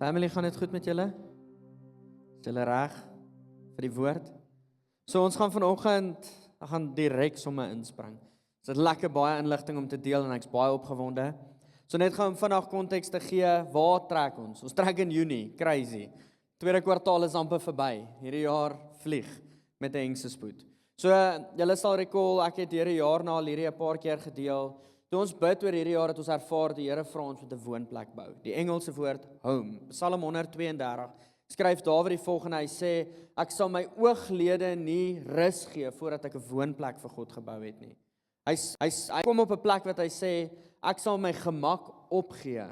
Family, gaan dit goed met julle? Is julle reg vir die woord? So ons gaan vanoggend, ek gaan direk sommer inspring. Dit is lekker baie inligting om te deel en ek's baie opgewonde. So net gaan om vandag konteks te gee, waar trek ons? Ons trek in Junie, crazy. Tweede kwartaal is amper verby. Hierdie jaar vlieg met 'n hengse spoed. So julle sal recall, ek het hierdie jaar na al hierdie 'n paar keer gedeel. Toe ons bid oor hierdie jaar het ons ervaar die Here vra ons met 'n woonplek bou. Die Engelse woord home. Psalm 132 skryf Dawid die volgende, hy sê ek sal my ooglede nie rus gee voordat ek 'n woonplek vir God gebou het nie. Hy kom op 'n plek wat hy sê ek sal my gemak opgee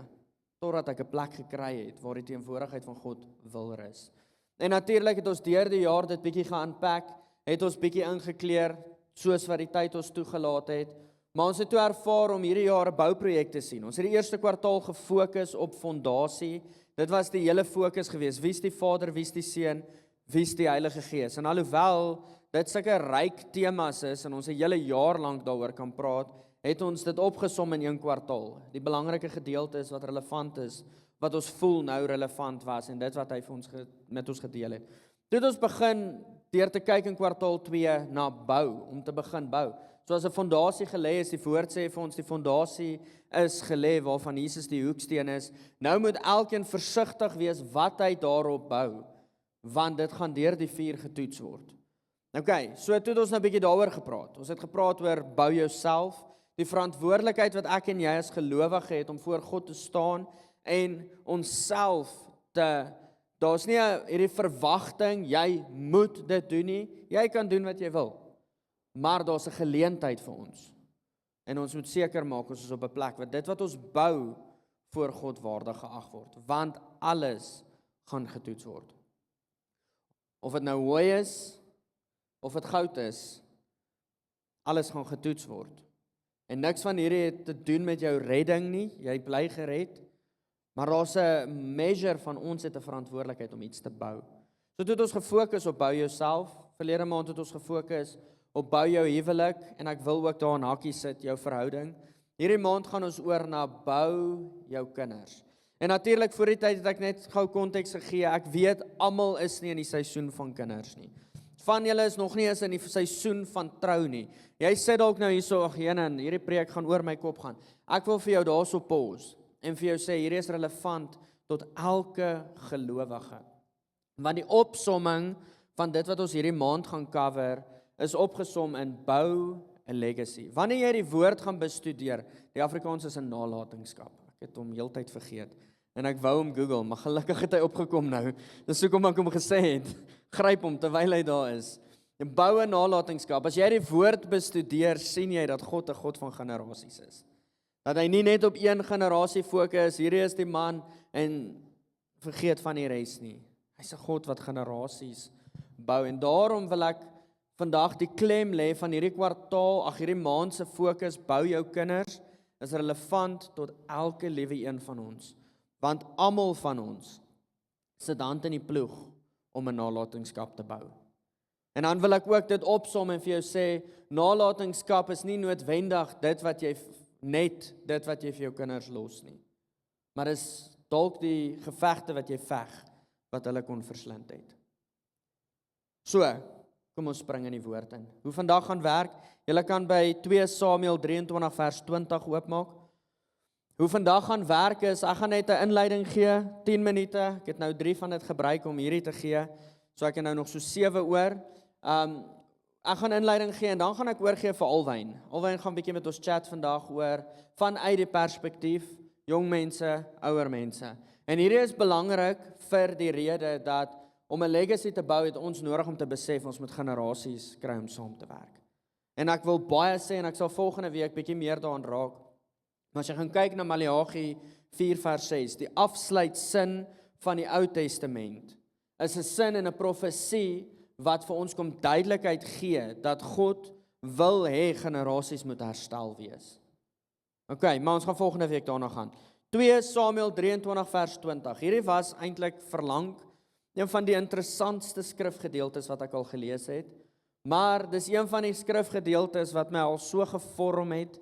totdat ek 'n plek gekry het waar die teenwoordigheid van God wil rus. En natuurlik het ons deur die jaar dit bietjie gaan-unpack, het ons bietjie ingekleer soos wat die tyd ons toegelaat het. Maar ons het toe ervaar om hierdie jaar 'n bouprojek te sien. Ons het die eerste kwartaal gefokus op fondasie. Dit was die hele fokus gewees. Wie's die Vader, wie's die Seun, wie's die Heilige Gees? En alhoewel dit sulke ryk temas is en ons 'n hele jaar lank daaroor kan praat, het ons dit opgesom in een kwartaal. Die belangrike gedeelte is wat relevant is, wat ons voel nou relevant was en dit wat hy vir ons met ons gedeel het. Toe het ons begin deur te kyk in kwartaal 2 na bou, om te begin bou. So as 'n fondasie gelê is, die woord sê vir ons die fondasie is gelê waarvan Jesus die hoeksteen is. Nou moet elkeen versigtig wees wat hy daarop bou, want dit gaan deur die vuur getoets word. Okay, so toe het ons nou 'n bietjie daaroor gepraat. Ons het gepraat oor bou jouself, die verantwoordelikheid wat ek en jy as gelowige het om voor God te staan en onsself daar's nie hierdie verwagting, jy moet dit doen nie, jy kan doen wat jy wil. Maar daar's 'n geleentheid vir ons. En ons moet seker maak ons is op 'n plek waar dit wat ons bou voor God waardig geag word, want alles gaan getoets word. Of dit nou hooi is of dit goud is, alles gaan getoets word. En niks van hierdie het te doen met jou redding nie, jy bly gered, maar daar's 'n measure van ons het 'n verantwoordelikheid om iets te bou. So toe het ons gefokus op bou jouself, verlede maand het ons gefokus op bou jou huwelik, en ek wil ook daar in hakkies sit, jou verhouding. Hierdie maand gaan ons oor na bou jou kinders. En natuurlik voor die tyd het ek net gou konteks gegee, ek weet, almal is nie in die seisoen van kinders nie. Van julle is nog nie eens in die seisoen van trou nie. Jy sit dalk nou hierso, ag jene, hierdie preek gaan oor my kop gaan. Ek wil vir jou daarso pause, en vir jou sê, hierdie is relevant tot elke gelowige. Want die opsomming van dit wat ons hierdie maand gaan cover, is opgesom in bou 'n legacy. Wanneer jy die woord gaan bestudeer, die Afrikaans is 'n nalatenskap. Ek het hom heeltyd vergeet. En ek wou hom Google, maar gelukkig het hy opgekom nou. Dis hoekom ek hom gesê het. Gryp hom terwyl hy daar is. En bou 'n nalatenskap. As jy die woord bestudeer, sien jy dat God 'n God van generasies is. Dat hy nie net op een generasie fokus, hierdie is die man en vergeet van die res nie. Hy's 'n God wat generasies bou en daarom wil ek vandag die klem lê van hierdie kwartaal, hierdie maand se fokus, bou jou kinders, is relevant tot elke liewe een van ons. Want almal van ons sit hand in die ploeg om 'n nalatenskap te bou. En dan wil ek ook dit opsom en vir jou sê, nalatenskap is nie noodwendig dit wat jy vir jou kinders los nie. Maar is dalk die gevegte wat jy veg, wat hulle kon verslind het. So, kom ons spring in die woord in. Hoe vandag gaan werk? Julle kan by 2 Samuel 23 vers 20 oopmaak. Hoe vandag gaan werk is, ek gaan net 'n inleiding gee, 10 minute. Ek het nou 3 van dit gebruik om hierdie te gee. So ek het nou nog so 7 oor. Ek gaan inleiding gee en dan gaan ek oorgee vir Alwyn. Alwyn gaan bietjie met ons chat vandag oor vanuit die perspektief jong mense, ouer mense. En hierdie is belangrik vir die rede dat om 'n legacy te bou het ons nodig om te besef ons moet generasies kry om saam te werk. En ek wil baie sê en ek sal volgende week bietjie meer daaraan raak. Maar as jy gaan kyk na Maleagi 4 vers 6, die afsluitsin van die Ou Testament, is 'n sin en 'n profesie wat vir ons kom duidelikheid gee dat God wil hê generasies moet herstel wees. Okay, maar ons gaan volgende week daarna gaan. 2 Samuel 23 vers 20. Hierdie was eintlik verlang een van die interessantste skrifgedeeltes wat ek al gelees het, maar dis een van die skrifgedeeltes wat my al so gevorm het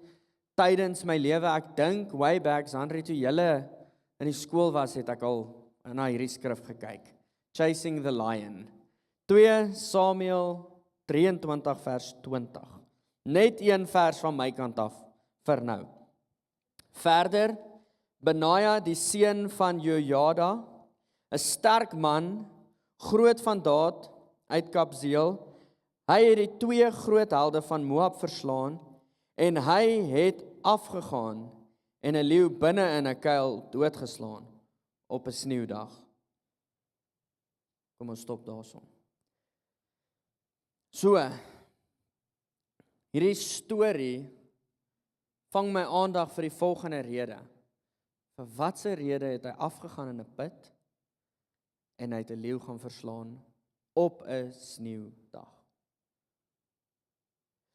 tydens my lewe. Ek dink way back, Sandri, toe julle in die skool was, het ek al na hierdie skrif gekyk. Chasing the Lion. 2 Samuel 23 vers 20. Net een vers van my kant af vir nou. Verder, Benaja die seun van Jojada, 'n sterk man, groot van daad uit Kabzeel. Hy het die 2 groot helde van Moab verslaan en hy het afgegaan en 'n leeu binne in 'n kuil doodgeslaan op 'n sneeudag. Kom ons stop daarso. So, hierdie storie vang my aandag vir die volgende rede. Vir watse rede het hy afgegaan in 'n put en hy het 'n leeu gaan verslaan op 'n sneeudag.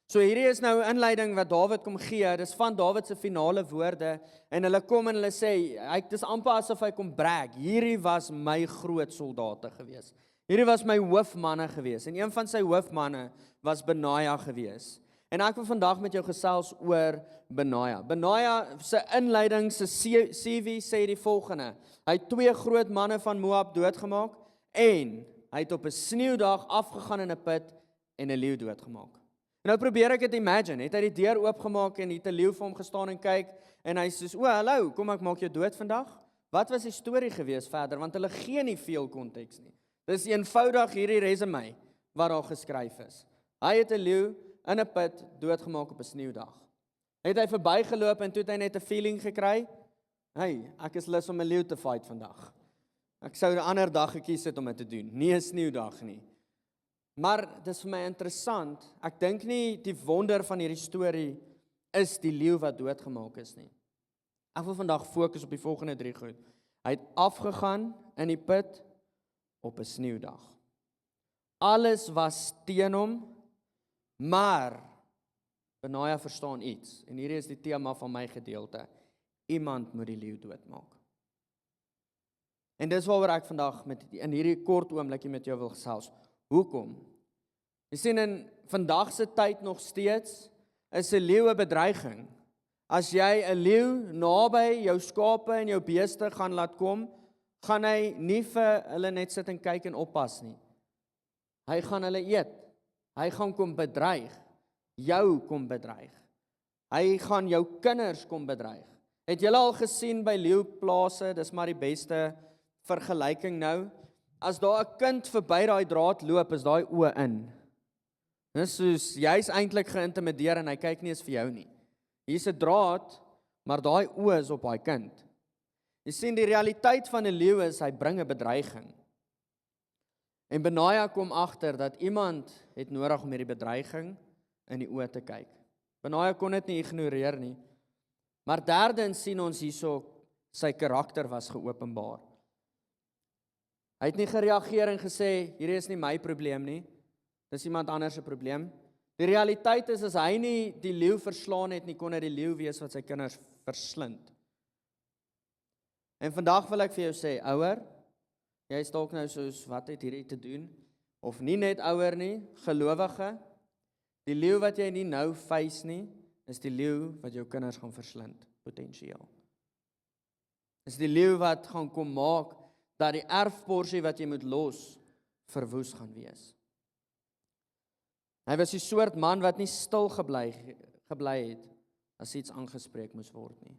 So hierdie is nou 'n inleiding wat Dawid kom gee, dis van Dawid se finale woorde, en hulle kom en hulle sê, dis amper asof hy kom brag, hierdie was my groot soldate gewees, hierdie was my hoofmanne gewees, en een van sy hoofmanne was Benaja gewees. En ek wil vandag met jou gesels oor Benaja. Benaja se inleiding, se CV sê die volgende, hy het 2 groot manne van Moab doodgemaak, en hy het op 'n sneeudag afgegaan in 'n put en 'n leeu doodgemaak. En nou probeer ek dit imagine, het hy die deur oopgemaak en het 'n leeu vir hom gestaan en kyk, en hy sê, hallo, kom ek maak jou dood vandag? Wat was die storie gewees verder? Want hulle gee nie veel konteks nie. Dis eenvoudig hierdie resume wat daar geskryf is. Hy het 'n leeu in 'n put doodgemaak op 'n sneeudag. Het hy verbygeloop en toe het hy net 'n feeling gekry, hey, ek is lus om 'n leeu te fight vandag. Ek sou 'n ander dag gekies het om dit te doen, nie 'n sneeudag nie. Maar dis vir my interessant, ek dink nie die wonder van hierdie storie is die leeu wat doodgemaak is nie. Ek wil vandag fokus op die volgende 3 goed. Hy het afgegaan in die put op 'n sneeudag. Alles was teen hom, maar Benaja verstaan iets, en hierdie is die tema van my gedeelte. Iemand moet die leeu doodmaak. En dis waaroor ek vandag in hierdie kort oomblikie met jou wil gesels. Hoekom? Jy sien, in vandag se tyd nog steeds is 'n leeu 'n bedreiging. As jy 'n leeu naby jou skape en jou beeste gaan laat kom, gaan hy nie vir hulle net sit en kyk en oppas nie. Hy gaan hulle eet. Hy gaan kom bedreig. Jou kom bedreig. Hy gaan jou kinders kom bedreig. Het julle al gesien by leeuplase, dis maar die beste vergelyking nou, as daar 'n kind verby daai draad loop, is daai oë in. Dis soos, jy's eintlik geïntimideer en hy kyk nie eens vir jou nie. Hier's 'n draad, maar daai oë is op daai kind. Jy sien, die realiteit van 'n leeu is, hy bring 'n bedreiging. En Benaja kom agter dat iemand het nodig om hierdie bedreiging in die oë te kyk. Benaja kon dit nie ignoreer nie. Maar derdens sien ons hierso, sy karakter was geopenbaar. Hy het nie gereageer en gesê, hierdie is nie my probleem nie, dis iemand anders se probleem. Die realiteit is, as hy nie die leeu verslaan het nie, kon hy die leeu wees wat sy kinders verslind. En vandag wil ek vir jou sê, ouer, jy is dalk nou soos, wat het hierdie te doen? Of nie net ouer nie, gelowige, die leeu wat jy nie nou face nie, is die leeu wat jou kinders gaan verslind, potensieel. Is die leeu wat gaan kom maak, dat die erfporsie wat jy moet los, verwoes gaan wees. Hy was die soort man wat nie stil gebly het, as iets aangespreek moes word nie.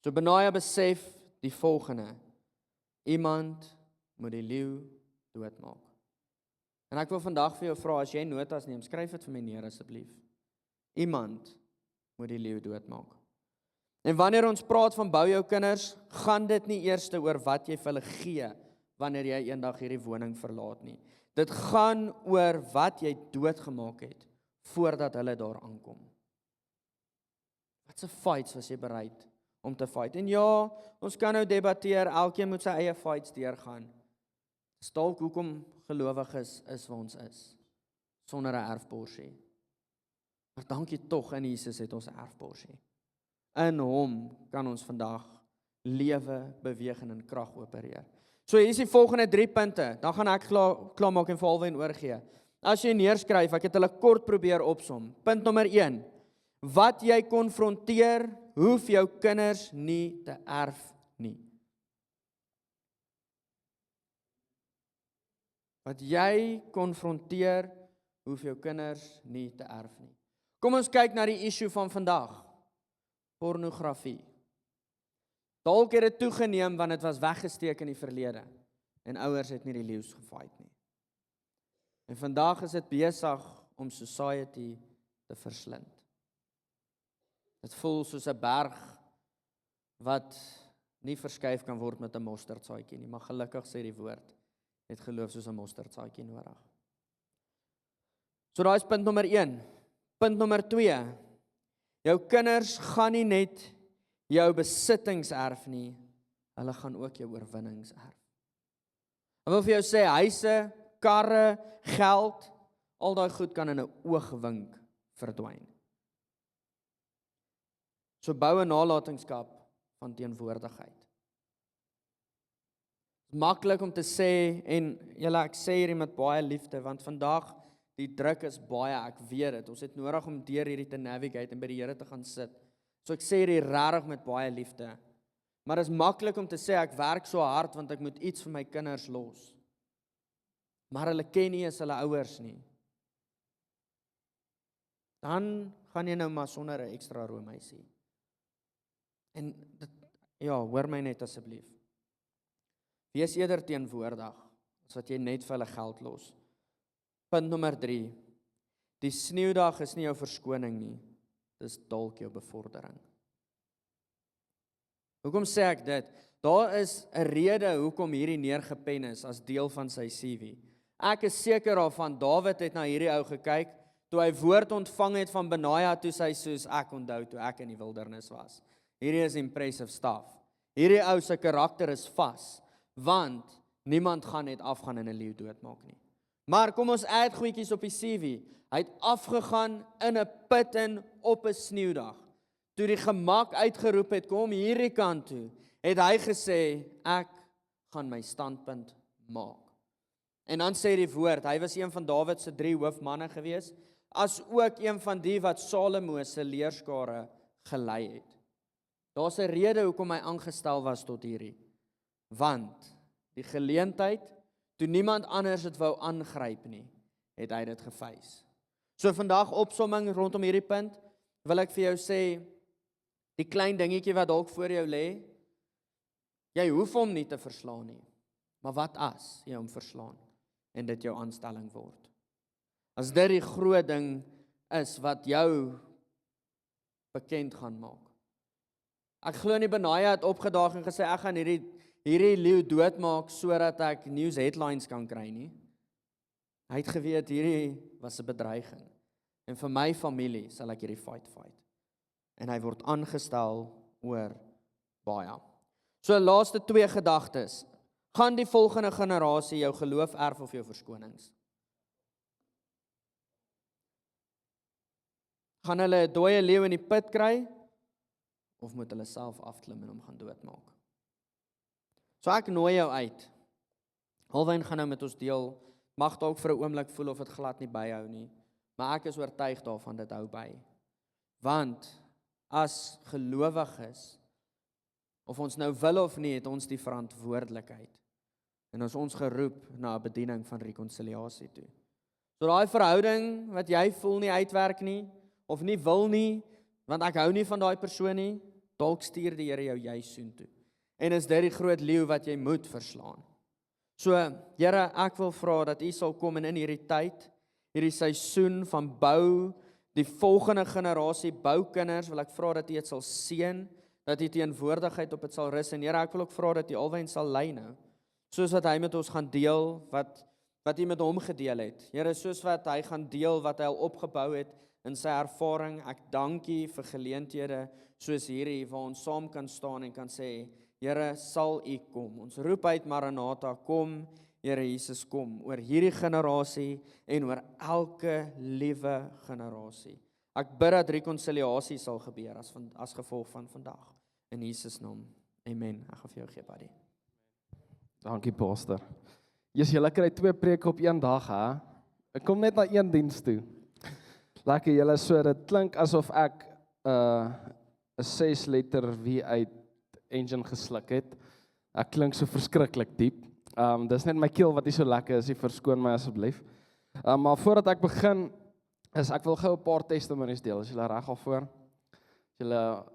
So Benaja besef die volgende, iemand moet die leeu doodmaak. En ek wil vandag vir jou vra, as jy notas neem, skryf dit vir my neer asseblief. Iemand moet die leeu doodmaak. En wanneer ons praat van bou jou kinders, gaan dit nie eers oor wat jy vir hulle gee, wanneer jy eendag hierdie woning verlaat nie. Dit gaan oor wat jy doodgemaak het, voordat hulle daar aankom. Wat se fights was jy bereid om te fight? En ja, ons kan nou debatteer, elkeen moet sy eie fights deurgaan. Dis dalk hoekom gelowiges is waar ons is, sonder 'n erfporsie. Maar dankie tog, in Jesus het ons 'n erfporsie. In hom kan ons vandag lewe, beweeg en in krag opereer. So hier is die volgende 3 punte, dan gaan ek klaar maak en vir alweer oorgee. As jy neerskryf, ek het hulle kort probeer opsom. Punt nommer 1, wat jy konfronteer, hoef jou kinders nie te erf nie. wat jy konfronteer, hoef jou kinders nie te erf nie. Kom ons kyk na die issue van vandag. Pornografie. Dalk het dit toegeneem want dit was weggesteek in die verlede en ouers het nie die leeu's gefight nie. En vandag is dit besig om society te verslind. Dit voel soos 'n berg wat nie verskuif kan word met 'n mosterdsaadjie nie, maar gelukkig sê die woord, het geloof soos 'n mosterdsaadjie nodig. So daai is punt nommer 1. Punt nommer 2. Jou kinders gaan nie net jou besittings erf nie, hulle gaan ook jou oorwinnings erf. Ek wil vir jou sê, huise, karre, geld, al daai goed kan in 'n oogwink verdwyn. So bou 'n nalatenskap van teenwoordigheid. Maklik om te sê, en ek sê hierdie met baie liefde, want vandag, die druk is baie, ek weet dit, ons het nodig om deur hierdie te navigate en by die Here te gaan sit. So ek sê hierdie regtig met baie liefde. Maar dit is maklik om te sê, ek werk so hard, want ek moet iets vir my kinders los. Maar hulle ken nie as hulle ouers nie. Dan gaan jy nou maar sonder 'n ekstra roomhuisie. En dit, hoor my net asseblief. Wees eerder teenwoordig, as wat jy net vir hulle geld los. Punt nommer 3. Die sneeudag is nie jou verskoning nie, dis dalk jou bevordering. Hoekom sê ek dit? Daar is 'n rede hoekom hierdie neergepen is as deel van sy CV. Ek is seker daarvan, Dawid het na hierdie ou gekyk, toe hy woord ontvang het van Benaja, toe sy soos, ek onthou toe ek in die wildernis was. Hierdie is impressive stuff. Hierdie ou se karakter is vas, want niemand gaan net afgaan en 'n leeu doodmaak nie. Maar kom ons add goedjies op die CV. Hy het afgegaan in 'n put in op 'n sneeudag. Toe die gemak uitgeroep het, kom hierdie kant toe, het hy gesê, ek gaan my standpunt maak. En dan sê die woord, hy was een van Dawid se 3 hoofmanne gewees, as ook een van die wat Salomo se leerskare gelei het. Daar's 'n rede hoekom hy aangestel was tot hierdie. Want die geleentheid, toe niemand anders dit wou aangryp nie, het hy dit gefeis. So vandag opsomming rondom hierdie punt, wil ek vir jou sê, die klein dingetjie wat dalk voor jou lê, jy hoef hom nie te verslaan nie. Maar wat as jy hom verslaan en dit jou aanstelling word? As dit die groot ding is wat jou bekend gaan maak. Ek glo nie Benaja het opgedaag en gesê, ek gaan hierdie leeu doodmaak, sodat ek news headlines kan kry nie. Hy het geweet, hierdie was 'n bedreiging. En vir my familie sal ek hierdie fight. En hy word aangestel oor baie. So laaste 2 gedagtes. Gaan die volgende generasie jou geloof erf of jou verskonings? Gaan hulle 'n dooie leeu in die put kry, of moet hulle self afklim en hom gaan doodmaak? So ek nooi jou uit. Alwyn gaan nou met ons deel, mag dalk vir 'n oomblik voel of dit glad nie byhou nie, maar ek is oortuig daarvan dit hou by. Want as gelowiges, of ons nou wil of nie, het ons die verantwoordelikheid. En ons geroep na 'n bediening van rekonsiliasie toe. So daai verhouding wat jy voel nie uitwerk nie, of nie wil nie, want ek hou nie van daai persoon nie, dalk stuur die Here jou juis soontoe. En is dit die groot leeu wat jy moet verslaan. So, Here, ek wil vra dat U sal kom en in hierdie tyd, hierdie seisoen van bou, die volgende generasie boukinders, wil ek vra dat U dit sal seën, dat U teenwoordigheid op dit sal rus. En Here, ek wil ook vra dat U alwyn sal lei nou, soos wat hy met ons gaan deel, wat U met hom gedeel het. Here, soos wat hy gaan deel, wat hy al opgebou het in sy ervaring. Ek dank U vir geleenthede soos hierdie, waar ons saam kan staan en kan sê, Here, sal U kom. Ons roep uit Maranatha, kom, Here Jesus, kom, oor hierdie generasie en oor elke liewe generasie. Ek bid dat rekonsiliasie sal gebeur as gevolg van vandag. In Jesus naam, amen. Ek gaan vir jou gee, buddy. Dankie, pastor. Julle kry 2 preke op een dag, hè? Ek kom net na een diens toe. Lekker julle, so dit klink asof ek 'n 6 letter wie uit engine gesluk het. Ek klink so verskriklik diep. Dis net my keel wat nie so lekker is, verskoon my asseblief. Maar voordat ek begin, ek wil gou 'n paar testimonies deel, as julle reg daarvoor.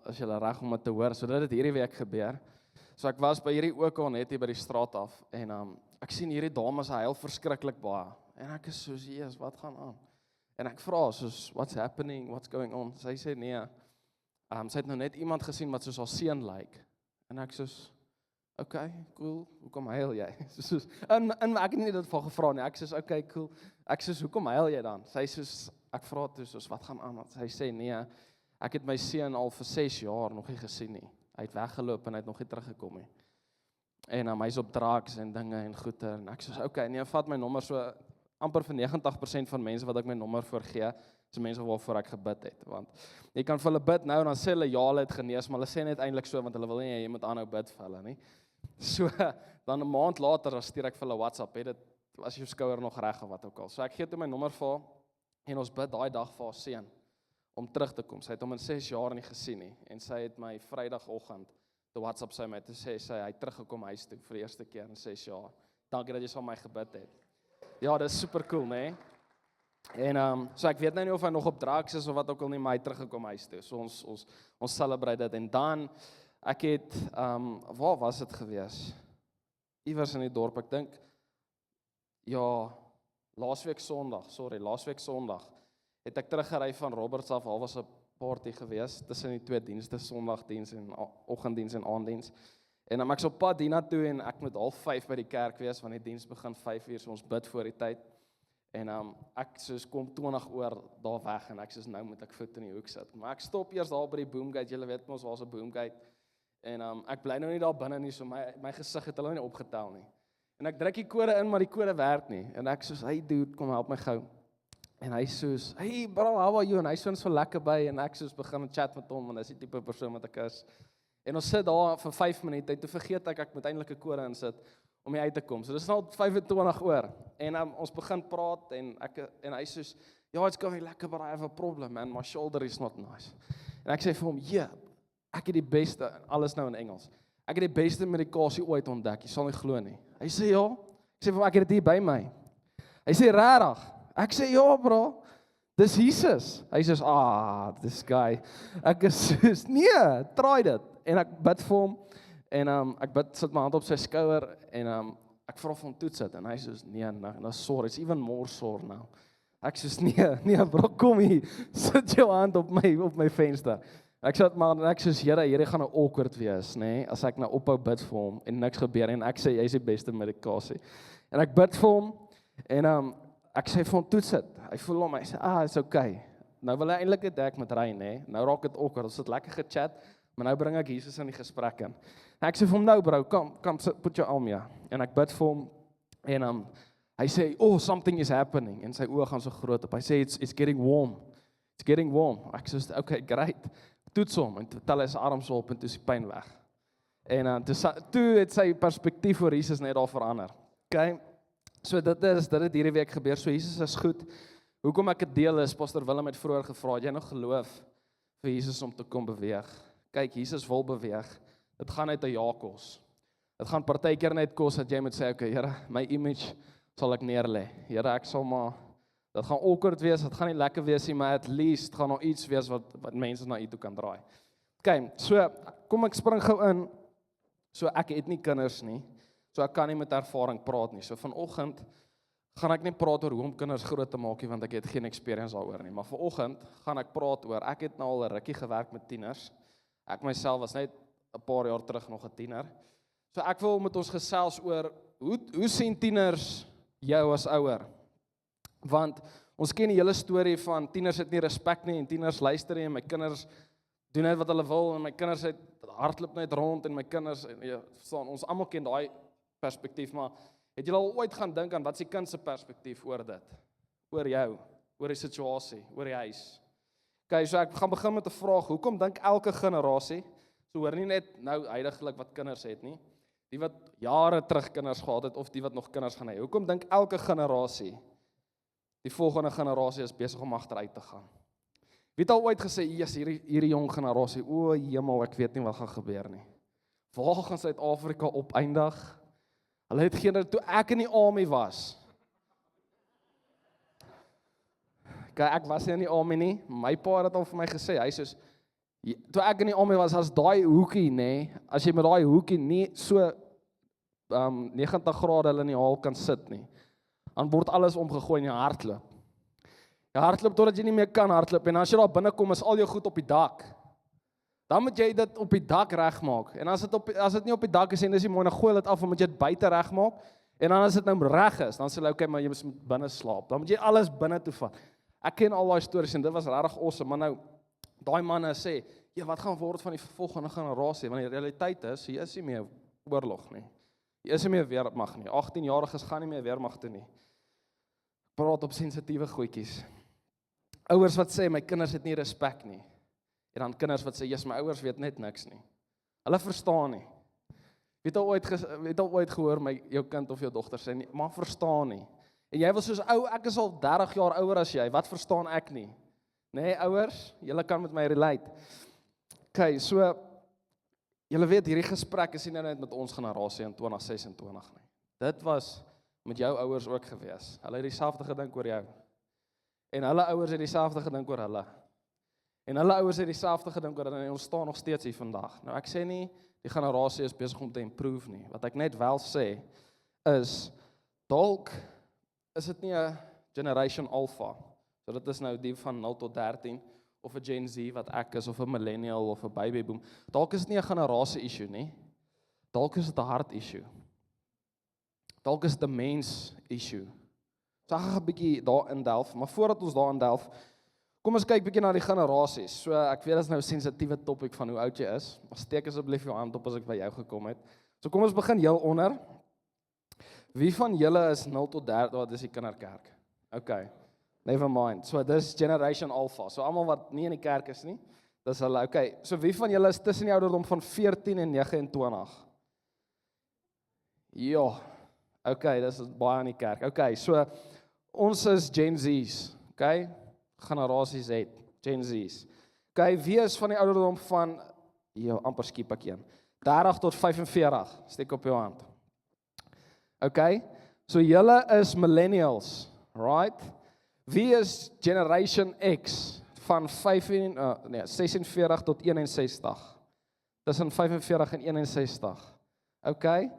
As julle reg om dit te hoor, sodat dit hierdie week gebeur. So ek was by hierdie ook net hier by die straat af, en ek sien hierdie dames huil verskriklik baie. En ek is soos, Jesus, wat gaan aan? En ek vra soos, what's happening, what's going on? Sy sê nee, sy het nou net iemand gesien wat soos haar seun lyk. En ek soos, okay, cool, hoekom huil jy? Soos, en ek het nie dit van gevra nie, ek soos, okay, cool. Ek soos, hoekom huil jy dan? Sy soos, ek vra toe soos, wat gaan aan? Sy sê, nee, ek het my seun al vir 6 jaar nog nie gesien nie. Hy het weggeloop en hy het nog nie teruggekom nie. En hy's op drugs en dinge en goeie, en ek soos, okay, nee, vat my nommer so, amper vir 90% van mense wat ek my nommer voorgee, is mense waarvoor ek gebid het, want jy kan vir hulle bid nou, en dan sê hulle, ja, hulle het genees, maar hulle sê net eintlik so, want hulle wil nie, jy moet aanhou bid vir hulle, nie? So, dan 'n maand later, dan stuur ek vir hulle WhatsApp, het dit, was jou skouer nog reg of wat ook al, so ek gee toe my nommer vir haar, en ons bid daai dag vir haar seun, om terug te kom, sy het hom in 6 jaar nie gesien nie, en sy het my Vrydagoggend, die WhatsApp sy my te sê, hy het teruggekom huis toe, vir die eerste keer in 6 jaar, dankie dat jy saam my gebid het. Ja, dit is super cool, nee. En so ek weet nou nie of hy nog op drugs is of wat ook al nie, maar hy teruggekom huis toe. So ons celebrate dit. En dan ek het waar was dit gewees? Iewers in die dorp, ek dink ja, laasweek Sondag het ek teruggery van Roberts af, al was 'n party gewees tussen die twee dienste, Sondagdiens en oggenddiens en aanddiens. En ek's op pad hiernatoe en ek moet 4:30 by die kerk wees, want die diens begin 5:00, so ons bid voor die tyd. En ek soos kom 20 oor daar weg, en ek soos nou moet ek voet in die hoek sit. Maar ek stop eers daar by die boomgate, julle weet mos waar's 'n boomgate. En ek bly nou nie daar binne nie, so my gesig het hulle nie opgetel nie. En ek druk die kode in, maar die kode werk nie. En ek soos, hey dude, kom help my gou. En hy soos, hey bro, how are you? En hy soos so lekker by, en ek soos begin chat met hom, want hy is die tipe persoon wat ek is. En ons sit daar vir 5 minute, toe vergeet ek moet eintlik 'n kode insit om hy uit te kom. So dis nou 25 oor. En ons begin praat en hy sê, "Yeah, it's going lekker, but I have a problem, man. My shoulder is not nice." En ek sê vir hom, "Yeah, ek het die beste, alles nou in Engels. Ek het die beste medikasie ooit ontdek. Jy sal nie glo nie." Hy sê, "Ja." Ek sê vir hom, "Ek het dit hier by my." Hy sê, "Regtig?" Ek sê, "Ja, bro. Dis Jesus." Hy sê, this guy." Ek sê, "Nee, try dit." En ek bid vir hom, en ek sit my hand op sy skouer, en ek vra vir hom toets dit, en hy sê, "Nee, nou sore, it's even more sore now." Ek sê, nee bro, kom hier, sit jou hand op my venster. Ek sê, maar ek sê, Here, hierdie gaan nou awkward wees, nê, as ek nou ophou bid vir hom, en niks gebeur, en ek sê, jy is die beste medikasie. En ek bid vir hom, en ek sê vir hom, toets dit. Hy voel hom, hy sê, it's okay. Nou wil hy eintlik net ek met ry, nê, nou raak dit awkward, ons het lekker gechat, maar nou bring ek Jesus in die gesprek in. En ek sê vir hom, nou bro, kom sit, put jou arm hier. En ek bid vir hom, en hy sê, "Oh, something is happening." En sy oë gaan so groot op. Hy sê, it's getting warm. It's getting warm. Ek sê, okay, great. Toets hom, en tel hy sy arm so op, en toe is die pyn weg. En toe het sy perspektief oor Jesus net daar verander. Okay? So dit het hierdie week gebeur. So Jesus is goed. Hoekom ek dit deel is, Pastor Willem het vroeër gevra, het jy nog geloof vir Jesus om te kom beweeg? Kyk, Jesus wil beweeg. Dit gaan uit 'n ja-kos. Dit gaan partykeer net kos dat jy moet sê, okay, Here, my image sal ek neerlê. Here, ek sal maar, dit gaan awkward wees, dit gaan nie lekker wees nie, maar at least gaan daar iets wees wat mense na u toe kan draai. Okay, so kom ek spring gou in. So ek het nie kinders nie, so ek kan nie met ervaring praat nie. So vanoggend gaan ek nie praat oor hoe om kinders groot te maak nie, want ek het geen experience daaroor nie. Maar vanoggend gaan ek praat oor, ek het nou al 'n rukkie gewerk met tieners. Ek myself was net 'n paar jaar terug nog 'n tiener. So ek wil met ons gesels oor, hoe sien tieners jou as ouer? Want ons ken die hele storie van tieners het nie respek nie, en tieners luister nie, en my kinders doen net wat hulle wil, en my kinders hardloop net rond, en my kinders, verstaan, ons almal ken daai perspektief, maar het julle al ooit gaan dink aan wat is die kind se perspektief oor dit? Oor jou, oor die situasie, oor die huis? Okay, so ek gaan begin met 'n vraag, hoekom dink elke generasie, so hoor nie net nou huidigelik wat kinders het nie, die wat jare terug kinders gehad het, of die wat nog kinders gaan hê, hoekom dink elke generasie, die volgende generasie is besig om agteruit te gaan? Wie het al ooit gesê, hierdie jong generasie, o hemel, ek weet nie wat gaan gebeur nie. Waar gaan Suid-Afrika opeindig? Hulle het geen toe ek in die army was. Kyk, ek was nie in die army nie. My pa het al vir my gesê, hy soos toe ek in die army was, as daai hoekie, nê, as jy met daai hoekie nie so 90 grade hulle in die haal kan sit nie, dan word alles omgegooi en jy hardloop. Jy hardloop totdat jy nie meer kan hardloop, en as jy daar binne kom, is al jou goed op die dak. Dan moet jy dit op die dak regmaak. En as dit nie op die dak is en dis nie mooi, dan gooi dit af en moet jy dit buite regmaak. En dan as dit nou reg is, dan sê hulle okay, maar jy moet binne slaap. Dan moet jy alles binne toe vat. Ek ken al daai stories en dit was regtig awesome, maar nou daai manne sê, ja, wat gaan word van die volgende generasie? Want die realiteit is, hier is nie meer oorlog nie. Hier is nie meer weermag nie. 18-jariges gaan nie meer weermag toe nie. Praat op sensitiewe goedjies. Ouers wat sê, my kinders het nie respek nie. En dan kinders wat sê, my ouers weet net niks nie. Hulle verstaan nie. Het al ooit gehoor, jou kind of jou dogter sê, nie, maar verstaan nie. En jy wil soos, ek is al 30 jaar ouer as jy, wat verstaan ek nie? Nee, ouers, julle kan met my relate. Okay, so, julle weet, hierdie gesprek is nie net met ons generasie in 2026 nie. Dit was met jou ouers ook gewees. Hulle het dieselfde gedink oor jou. En hulle ouers het dieselfde gedink oor hulle. En hulle ouers het dieselfde gedink oor hulle, en ons staan nog steeds hier vandag. Nou, ek sê nie, die generasie is besig om te improve nie. Wat ek net wel sê, is, dalk is dit nie 'n generation alpha. So dit is nou die van 0 tot 13, of 'n Gen Z wat ek is, of 'n millennial, of 'n baby boom. Dalk is dit nie 'n generasie issue nie. Dalk is dit 'n hart issue. Dalk is dit 'n mens issue. So ek gaan 'n bietjie daarin delf, maar voordat ons daarin delf, kom ons kyk bietjie na die generasies. So ek weet dit is nou 'n sensitiewe topik van hoe oud jy is, maar steek asseblief jou hand op as ek by jou gekom het. So kom ons begin heel onder. Wie van julle is 0 tot 13, dis die kinderkerk? Okay. Never mind. So dis generation alpha. So almal wat nie in die kerk is nie, dis hulle. Okay. So wie van julle is tussen die ouderdom van 14 en 29? Ja. Okay, dis baie in die kerk. Okay, so ons is Gen Z's, okay? Generasie Z, Gen Z's. Okay, wie is van die ouderdom van amper skiep ek een. 30 tot 45. Steek op jou hand. Okay? So julle is millennials, right? Wie is Generation X van 46 tot 61? Tussen 45 en 61. Okay?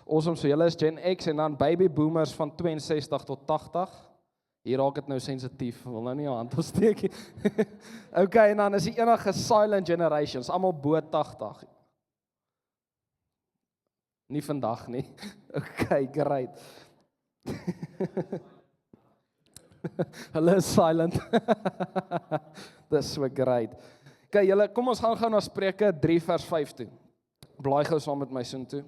Awesome, so julle is Gen X en dan baby boomers van 62 tot 80. Hier raak dit nou sensitief, wil nou nie jou hand opsteek nie. Okay, en dan is die enige silent generations, almal bo 80. Nie vandag nie. Okay, great. Hulle is silent. Dis so great. Okay, julle, kom ons gaan gou na Spreuke 3 vers 5 toe. Blaai gou saam met my sin toe.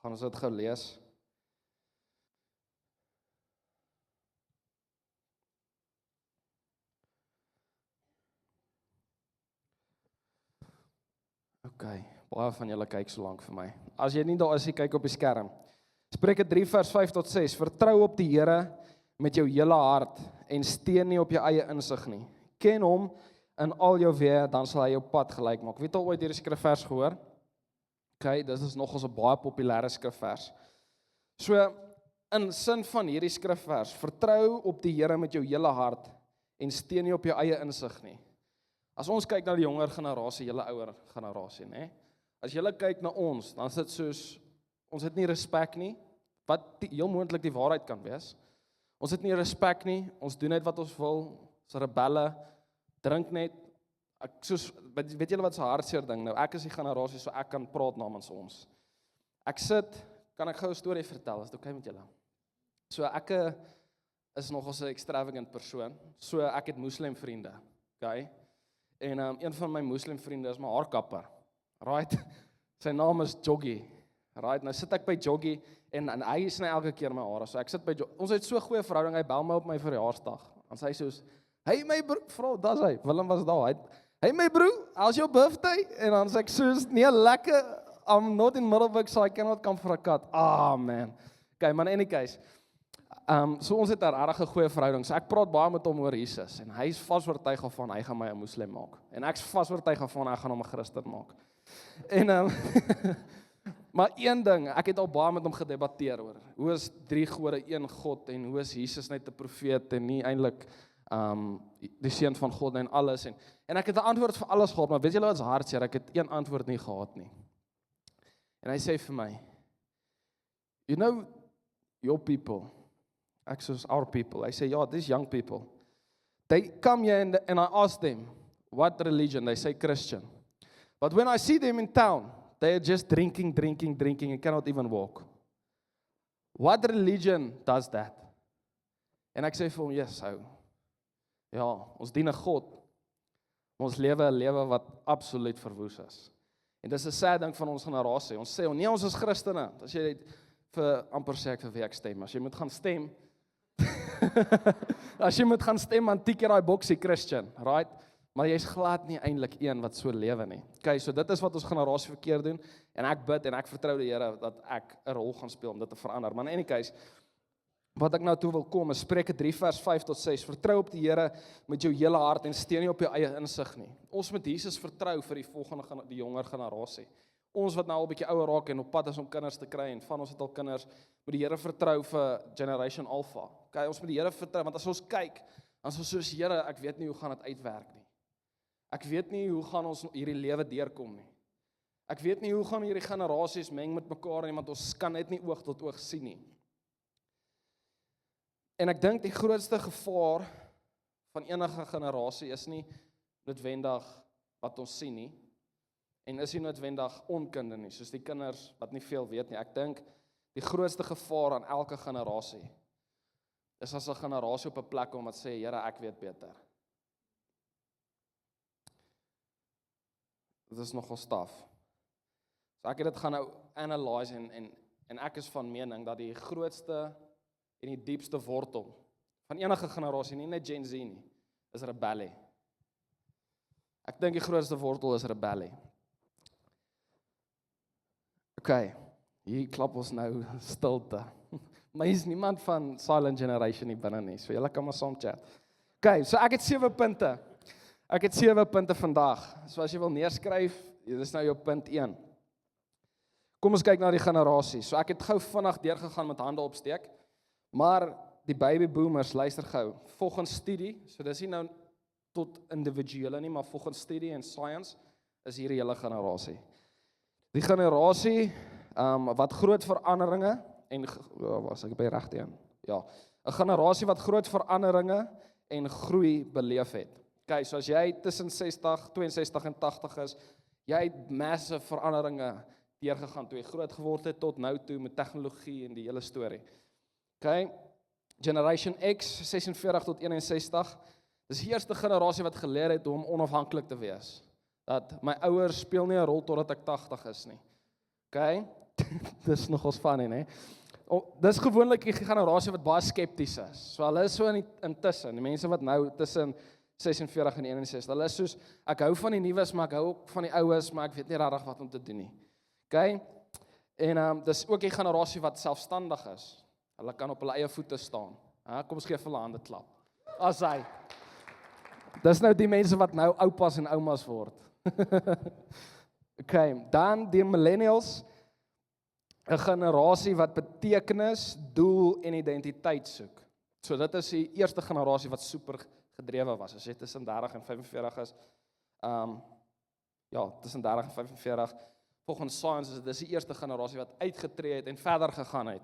Gaan ons dit gou lees. Okay, baie van julle kyk so lank vir my. As jy nie daar is, kyk op die skerm. Spreuke 3 vers 5 tot 6. Vertrou op die Here met jou hele hart en steun nie op jou eie insig nie. Ken hom in al jou weë, dan sal hy jou pad gelyk maak. Wie het al ooit hierdie skrifvers gehoor? Okay, dit is nogals 'n baie populêre skrifvers. So, in sin van hierdie skrifvers, vertrou op die Here met jou hele hart en steun nie op jou eie insig nie. As ons kyk na die jonger generasie, julle ouer generasie, nê? As julle kyk na ons, dan is dit soos, ons het nie respek nie, wat heel moontlik die waarheid kan wees. Ons het nie respek nie, ons doen net wat ons wil, ons rebelle, drink net, weet julle wat so hartseer ding nou, ek is die generasie, so ek kan praat namens ons. Ek sit, kan ek gou 'n storie vertel, is dit okay met julle? So ek is nogals 'n extravagant persoon, so ek het moslim vriende, okay? En een van my moslim vriende is my haarkapper, right? Sy naam is Joggie, right? Nou sit ek by Joggie, en hy sny elke keer my hare, so ek sit by Joggie, ons het so 'n goeie verhouding, hy bel my op my verjaarsdag, en sy soos, hey my broer, vrou, dis hy, Willem was daar, hey my broer, how's your birthday? En dan sê ek soos, nee, lekker, I'm not in Middelburg, so I cannot come for a cut. Ah, man. Okay, maar in any case, so ons het 'n regtig goeie verhouding, so ek praat baie met hom oor Jesus, en hy is vas oortuig van, hy gaan my 'n moslim maak, en ek's vas oortuig van, hy gaan hom 'n Christen maak. En, Maar een ding, ek het al baie met hom gedebatteer oor. Hoe is 3 gode een God en hoe is Jesus net 'n profeet en nie eintlik die seun van God en alles en ek het 'n antwoord vir alles gehad, maar weet julle wat is hartseer? Ek het een antwoord nie gehad nie. En hy sê vir my, you know your people, actually our people. I say, yeah, these young people. They come here and I ask them, what religion? They say Christian. But when I see them in town, they are just drinking and cannot even walk. What religion does that? En ek sê vir hom, yes, so. Ja, ons dien 'n God. Ons lewe 'n lewe wat absoluut verwoes is. En dis 'n sad ding van ons generasie. Ons sê, nee, ons is Christene. As jy vir amper sê ek vir wie ek stem, as jy moet gaan stem, as jy moet gaan stem, dan tik jy daai boksie Christian, right? Maar jy's glad nie eintlik een wat so lewe nie. Okay, so dit is wat ons generasie verkeerd doen en ek bid en ek vertrou die Here dat ek 'n rol gaan speel om dit te verander. Maar in any case, wat ek nou toe wil kom is Spreuke 3 vers 5 tot 6. Vertrou op die Here met jou hele hart en steun nie op jou eie insig nie. Ons moet Jesus vertrou vir die jonger generasie. Ons wat nou al 'n bietjie ouer raak en op pad is om kinders te kry en van ons het al kinders, moet die Here vertrou vir Generation Alpha. Okay, ons moet die Here vertrou want as ons kyk, dan is ons soos Here, ek weet nie hoe gaan dit uitwerk nie. Ek weet nie hoe gaan ons hierdie lewe deurkom nie. Ek weet nie hoe gaan hierdie generasies meng met mekaar nie, want ons kan net nie oog tot oog sien nie. En ek dink die grootste gevaar van enige generasie is nie noodwendig wat ons sien nie, en is nie noodwendig onkunde nie, soos die kinders wat nie veel weet nie. Ek dink die grootste gevaar aan elke generasie is as 'n generasie op 'n plek om wat sê, Here, ek weet beter. Dit is nogal staf. So ek het dit gaan nou analyse en ek is van mening dat die grootste en die diepste wortel van enige generasie, nie net Gen Z nie, is rebellie. Ek dink die grootste wortel is rebellie. Okay, hier klap ons nou stilte. Maar hier is niemand van Silent Generation hier binne nie, so julle kan maar saam chat. Okay, so ek het 7 punte. Ek het 7 punte vandag. So as jy wil neerskryf, dit is nou jou punt 1. Kom ons kyk na die generasie. So ek het gou vinnig deurgegaan met hande opsteek. Maar die baby boomers, luister gou. Volgens studie, so dis nie nou tot individuele nie, maar volgens studie en science is hierdie hele generasie. Die generasie wat groot veranderinge en was ek by regte een? Ja, 'n generasie wat groot veranderinge en groei beleef het. Okay, so as jy tussen 62 en 80 is, jy het massive veranderinge deurgegaan toe jy groot geword het tot nou toe met tegnologie en die hele storie. Okay, Generation X 46 tot 61. Dis die eerste generasie wat geleer het om onafhanklik te wees. Dat my ouers speel nie 'n rol totdat ek 80 is nie. Okay? Dis nogals funny, né? Dis gewoonlik die generasie wat baie skepties is. So hulle is so intussen, die mense wat nou tussen 46 en 61, hulle is soos, ek hou van die nuus, maar ek hou ook van die oues, maar ek weet nie regtig wat om te doen nie. Okay? En dis ook die generasie wat selfstandig is. Hulle kan op hulle eie voete staan. Kom ons gee vir hulle hande klap. As hy. Dis nou die mense wat nou oupas en oumas word. Okay, dan die millennials, 'n generasie wat betekenis, doel en identiteit soek. So dit is die eerste generasie wat super gedrewe was. As jy tussen 30 en 45 is, tussen 30 en 45, volgens science is dit die eerste generasie wat uitgetree het en verder gegaan het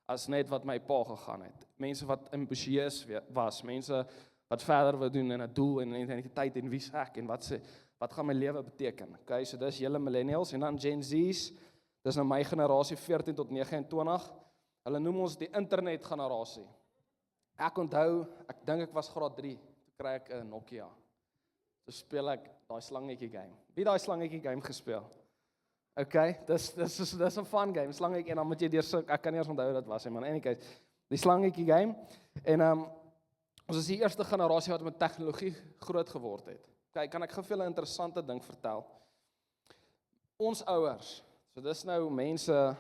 as net wat my pa gegaan het. Mense wat ambisieus was, mense wat verder wil doen en 'n doel en 'n identiteit en wie's ek en wat gaan my lewe beteken. Okay, so dis julle millennials en dan Gen Z's, dis nou my generasie 14 tot 29. Hulle noem ons die internet generasie. Ek onthou, ek dink ek was graad 3, toe kry ek 'n Nokia. So speel ek daai slangetjie game. Wie daai slangetjie game gespeel? Okay, dis 'n fun game, slangetjie en dan moet jy deur ek kan nie eens onthou wat dit was nie, maar in any case, die slangetjie game en ons is die eerste generasie wat met tegnologie groot geword het. Okay, kan ek gou vir julle 'n interessante ding vertel? Ons ouers, so dis nou mense,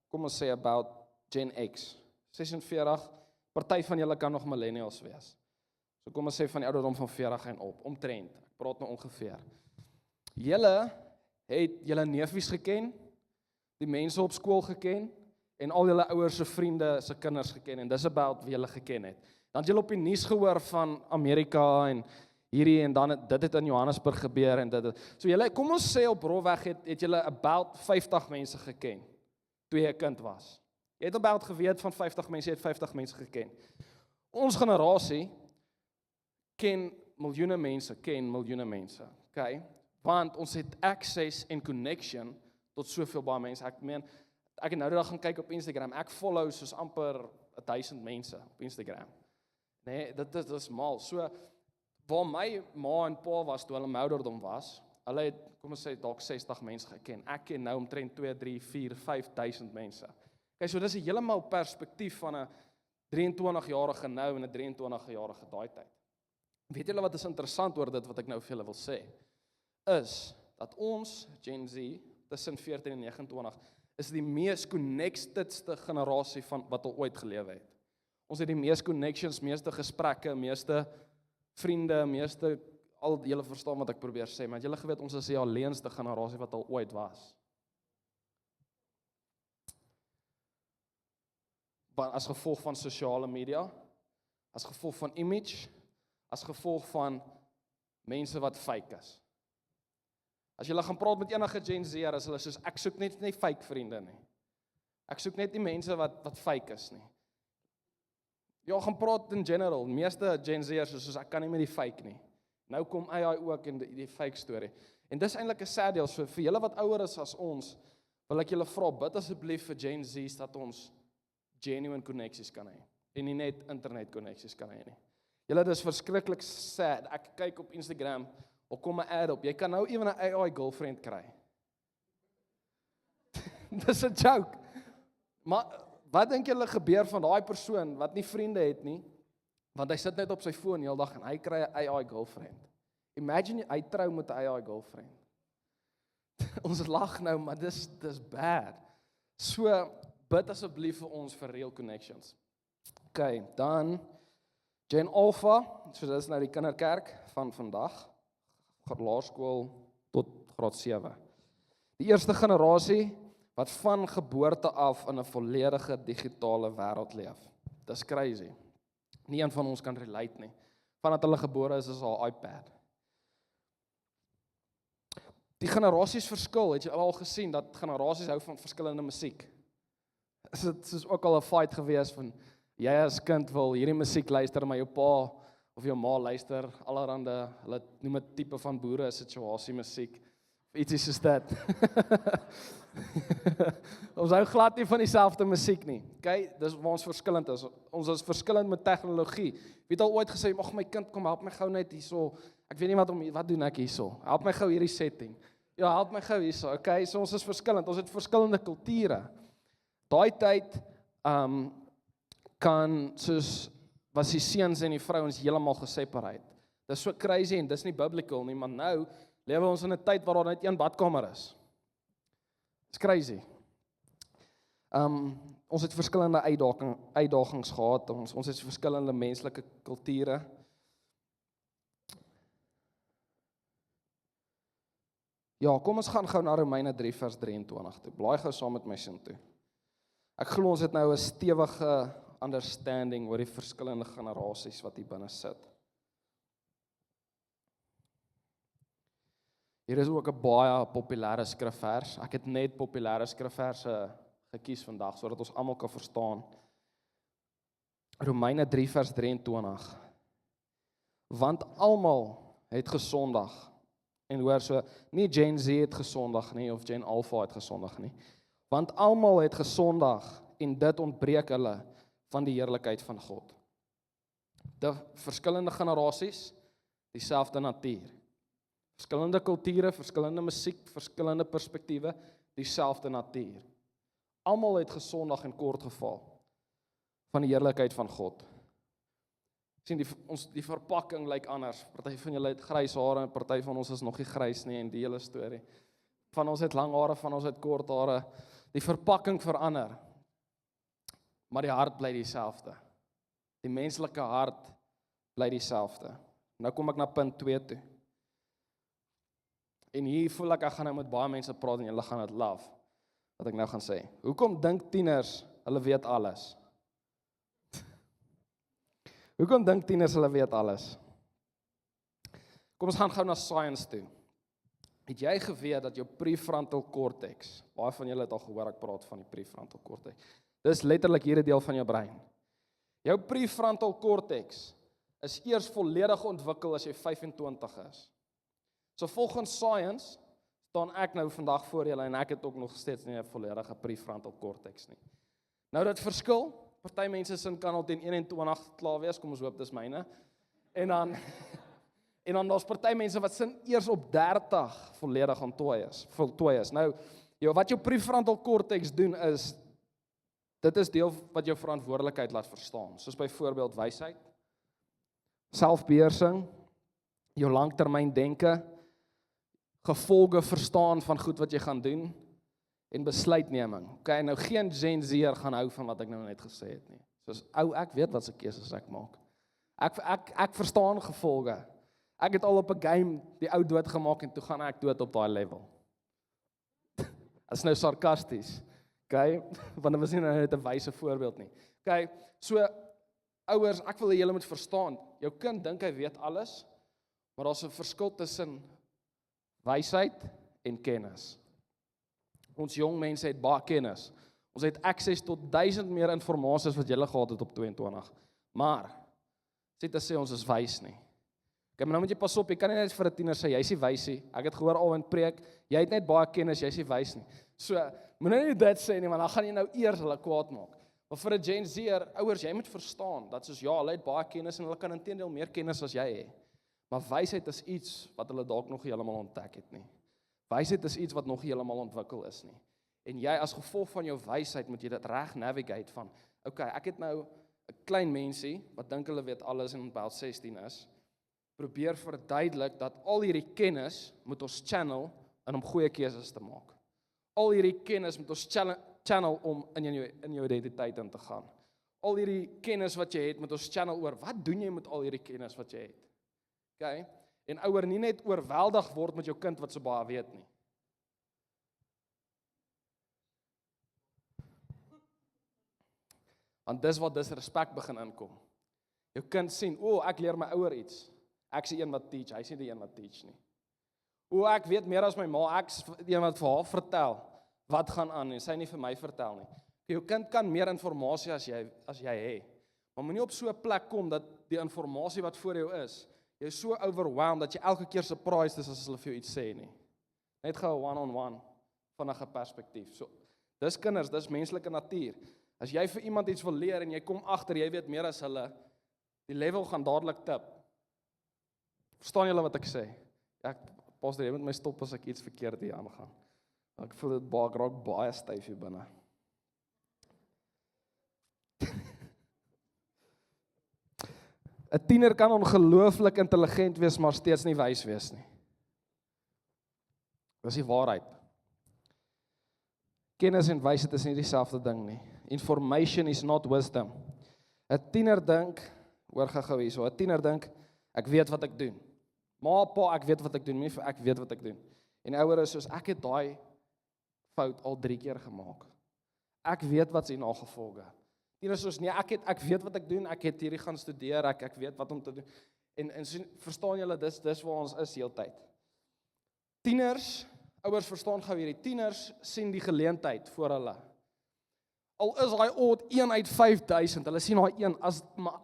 kom ons sê about Gen X, 46, party van julle kan nog millennials wees. So kom ons sê van die ouderdom van 40 en op, omtrent, ek praat nou ongeveer. Julle het julle neefies geken, die mense op skool geken en al julle ouers se vriende se kinders geken en dis about wie julle geken het. Dan het julle op die nuus gehoor van Amerika en hierdie en dan dit het in Johannesburg gebeur en dit. So julle, kom ons sê op rolweg het julle about 50 mense geken toe jy 'n kind was. Jy het about geweet van 50 mense, jy het 50 mense geken. Ons generasie ken miljoene mense, okay? Want ons het access en connection tot soveel baie mense. Ek meen, ek het nou die dag gaan kyk op Instagram, ek follow soos amper 1000 mense op Instagram. Nee, dit is mal. So, waar my ma en pa was toe hulle my ouderdom was, hulle het, kom ons sê, dalk 60 mense geken. Ek ken nou omtrent 2, 3, 4, 5000 mense. Okay, so dis 'n heeltemal perspektief van 'n 23-jarige nou en 'n 23-jarige daai tyd. Weet julle wat is interessant oor dit wat ek nou vir julle wil sê? Is dat ons, Gen Z, tussen 14 en 29, is die mees connectedste generasie van wat al ooit gelewe het. Ons het die meeste connections, meeste gesprekke, meeste vriende, meeste, al julle verstaan wat ek probeer sê, maar julle geweet ons is die alleenste generasie wat al ooit was. As gevolg van sosiale media, as gevolg van image, as gevolg van mense wat fake is. As jy gaan praat met enige Gen Z'er, is hulle soos, ek soek net nie fake vriende nie. Ek soek net nie mense wat fake is nie. Ja, gaan praat in general, meeste Gen Z'ers is soos, ek kan nie met die fake nie. Nou kom AI ook in die fake storie. En dis eintlik 'n sad deel, so vir julle wat ouer is as ons, wil ek julle vra, bid asseblief vir Gen Z's dat ons genuine koneksies kan hê. En nie net internet koneksies kan hê nie. Julle, dis verskriklik sad. Ek kyk op Instagram, of kom 'n ad op, jy kan nou ewen 'n AI girlfriend kry. Dis 'n joke. Maar wat dink julle gebeur van daai persoon wat nie vriende het nie, want hy sit net op sy foon heel dag en hy kry 'n AI girlfriend. Imagine hy trou met 'n AI girlfriend. Ons lag nou, maar dis bad. So bid asseblief vir ons vir real connections. Okay, dan Gen Alpha, so dis nou die kinderkerk van vandag, laerskool tot graad 7. Die eerste generasie wat van geboorte af in 'n volledige digitale wêreld leef. Dis crazy. Nie een van ons kan relate nie. Vandat hulle gebore is haar iPad. Die generasies verskil, het jy al gesien dat generasies hou van verskillende musiek. Dit is ook al 'n fight gewees van jy as kind wil hierdie musiek luister, maar jou pa of jou ma luister allerhande, hulle noem dit tipe van boere situasie musiek. Ietsie soos dit. Ons hou glad nie van dieselfde musiek nie. Okay, dis waar ons verskillend is. Ons is verskillend met tegnologie. Wie het al ooit gesê, "Ag my kind, kom help my gou net hierso. Ek weet nie wat doen ek hierso. Help my gou hierdie setting." Ja, help my gou hierso. Okay, so ons is verskillend. Ons het verskillende kulture. Daai tyd kan soos was die seuns en die vrouens heeltemal geseparate. Dis so crazy en dis nie biblical nie, maar nou lewe ons in 'n tyd waar daar net een badkamer is. It's crazy. Ons het verskillende uitdagings gehad, ons het verskillende menslike kulture. Ja, kom ons gaan gou na Romeine 3 vers 23 toe. Blaai gou saam met my sin toe. Ek glo ons het nou 'n stewige understanding oor die verskillende generasies wat hier binne sit. Hier is ook 'n baie populêre skrifvers. Ek het net populêre skrifverse gekies vandag sodat ons almal kan verstaan. Romeine 3 vers 23. Want almal het gesondig. En hoor so, nie Gen Z het gesondig nie of Gen Alpha het gesondig nie. Want almal het gesondig en dit ontbreek hulle van die heerlikheid van God. De verskillende generasies, dieselfde natuur. Verskillende kulture, verskillende musiek, verskillende perspektiewe, dieselfde natuur. Almal het gesondig en kort geval van die heerlikheid van God. Sien die verpakking lyk anders. Party van julle het grys hare en party van ons is nog nie grys nie en die hele storie. Van ons het lang hare, van ons het kort hare. Die verpakking verander. Maar die hart bly dieselfde. Die menslike hart bly dieselfde. Nou kom ek na punt 2 toe. En hier voel ek gaan nou met baie mense praat en julle gaan dit love. wat ek nou gaan sê. Hoekom dink tieners hulle weet alles? Hoekom dink tieners hulle weet alles? Kom ons gaan gou na science toe. Het jy geweet dat jou prefrontal cortex, baie van julle het al gehoor ek praat van die prefrontal cortex. Dis letterlik hierdie deel van jou brein. Jou prefrontal cortex is eers volledig ontwikkel as jy 25 is. So volgens science staan ek nou vandag voor julle en ek het ook nog steeds nie 'n volledige prefrontal cortex nie. Nou dit verskil, party mense sin kan al teen 21 klaar wees, kom ons hoop dis myne. En dan daar's party mense wat sin eers op 30 volledig voltooi is. Nou, wat jou prefrontal cortex doen is, dit is deel wat jou verantwoordelikheid laat verstaan. Soos byvoorbeeld wysheid, selfbeheersing, jou langtermyn denke, gevolge verstaan van goed wat jy gaan doen, en besluitneming. Okay, nou geen Gen Z'er gaan hou van wat ek nou net gesê het nie. Soos, ek weet wat se keuses ek maak. Ek verstaan gevolge. Ek het al op 'n game die ou dood gemaak en toe gaan ek dood op daai level. Dit is nou sarkasties. Okay, want dit was nie net 'n wyse voorbeeld nie. Okay, so ouers, ek wil hê julle moet verstaan, jou kind dink hy weet alles, maar daar's 'n verskil tussen wysheid en kennis. Ons jong mense het baie kennis. Ons het access tot 1000 meer inligting as wat julle gehad het op 22. Maar sê te sê ons is wys nie. Okay, maar nou moet jy pas op, jy kan nie net vir 'n tiener sê jy's nie wys nie. Ek het gehoor al in preek, jy het net baie kennis, jy's nie wys nie. So, moenie nie dit sê nie, want dan gaan jy nou eers hulle kwaad maak. Maar vir 'n Gen Z'er, ouers, jy moet verstaan dat soos ja, hulle het baie kennis en hulle kan inteendeel meer kennis as jy het. Maar wysheid is iets wat hulle dalk nog nie heeltemal ontdek het nie. Wysheid is iets wat nog nie heeltemal ontwikkel is nie. En jy as gevolg van jou wysheid moet jy dit reg navigate van, okay, ek het nou 'n klein mensie wat dink hulle weet alles en about 16 is. Probeer verduidelik dat al hierdie kennis moet ons channel in om goeie keuses te maak. Al hierdie kennis moet ons channel om in jou identiteit in te gaan. Al hierdie kennis wat jy het moet ons channel oor wat doen jy met al hierdie kennis wat jy het. Okay? En ouer, nie net oorweldig word met jou kind wat so baie weet nie. Want dis wat disrespek begin inkom. Jou kind sien, ek leer my ouer iets. Ek is die een wat teach, hy is nie die een wat teach nie. Ek weet meer as my ma, ek is die een wat vir haar vertel wat gaan aan en sy nie vir my vertel nie. Jou kind kan meer inligting as jy het. Maar moenie op so 'n plek kom dat die inligting wat voor jou is, jy is so overwhelmed dat jy elke keer surprised is as hulle vir jou iets sê nie. Net gou 'n one-on-one van 'n perspektief. So, dis kinders, dis menslike natuur. As jy vir iemand iets wil leer en jy kom agter, jy weet meer as hulle, die level gaan dadelik tip. Verstaan julle wat ek sê? Pastor, jy moet my stop as ek iets verkeerd hier aangaan. Ek voel dit raak baie styf hier binne. 'n Tiener kan ongelooflik intelligent wees, maar steeds nie wys wees nie. Dis die waarheid. Kennis en wysheid is nie dieselfde ding nie. Information is not wisdom. 'n Tiener dink, hoor gou hierso, 'n tiener dink, ek weet wat ek doen. Ma, pa, ek weet wat ek doen, nie vir ek weet wat ek doen. En ouer is soos, ek het daai fout al 3 keer gemaak. Ek weet wat se nagevolge. Tiener soos, nee, ek weet wat ek doen, ek het hierdie gaan studeer, ek weet wat om te doen. En verstaan julle, dis waar ons is heeltyd. Tieners, ouers verstaan gou hierdie, tieners sien die geleentheid voor hulle. Al is daai odd 1 uit 5000, hulle sien daai een,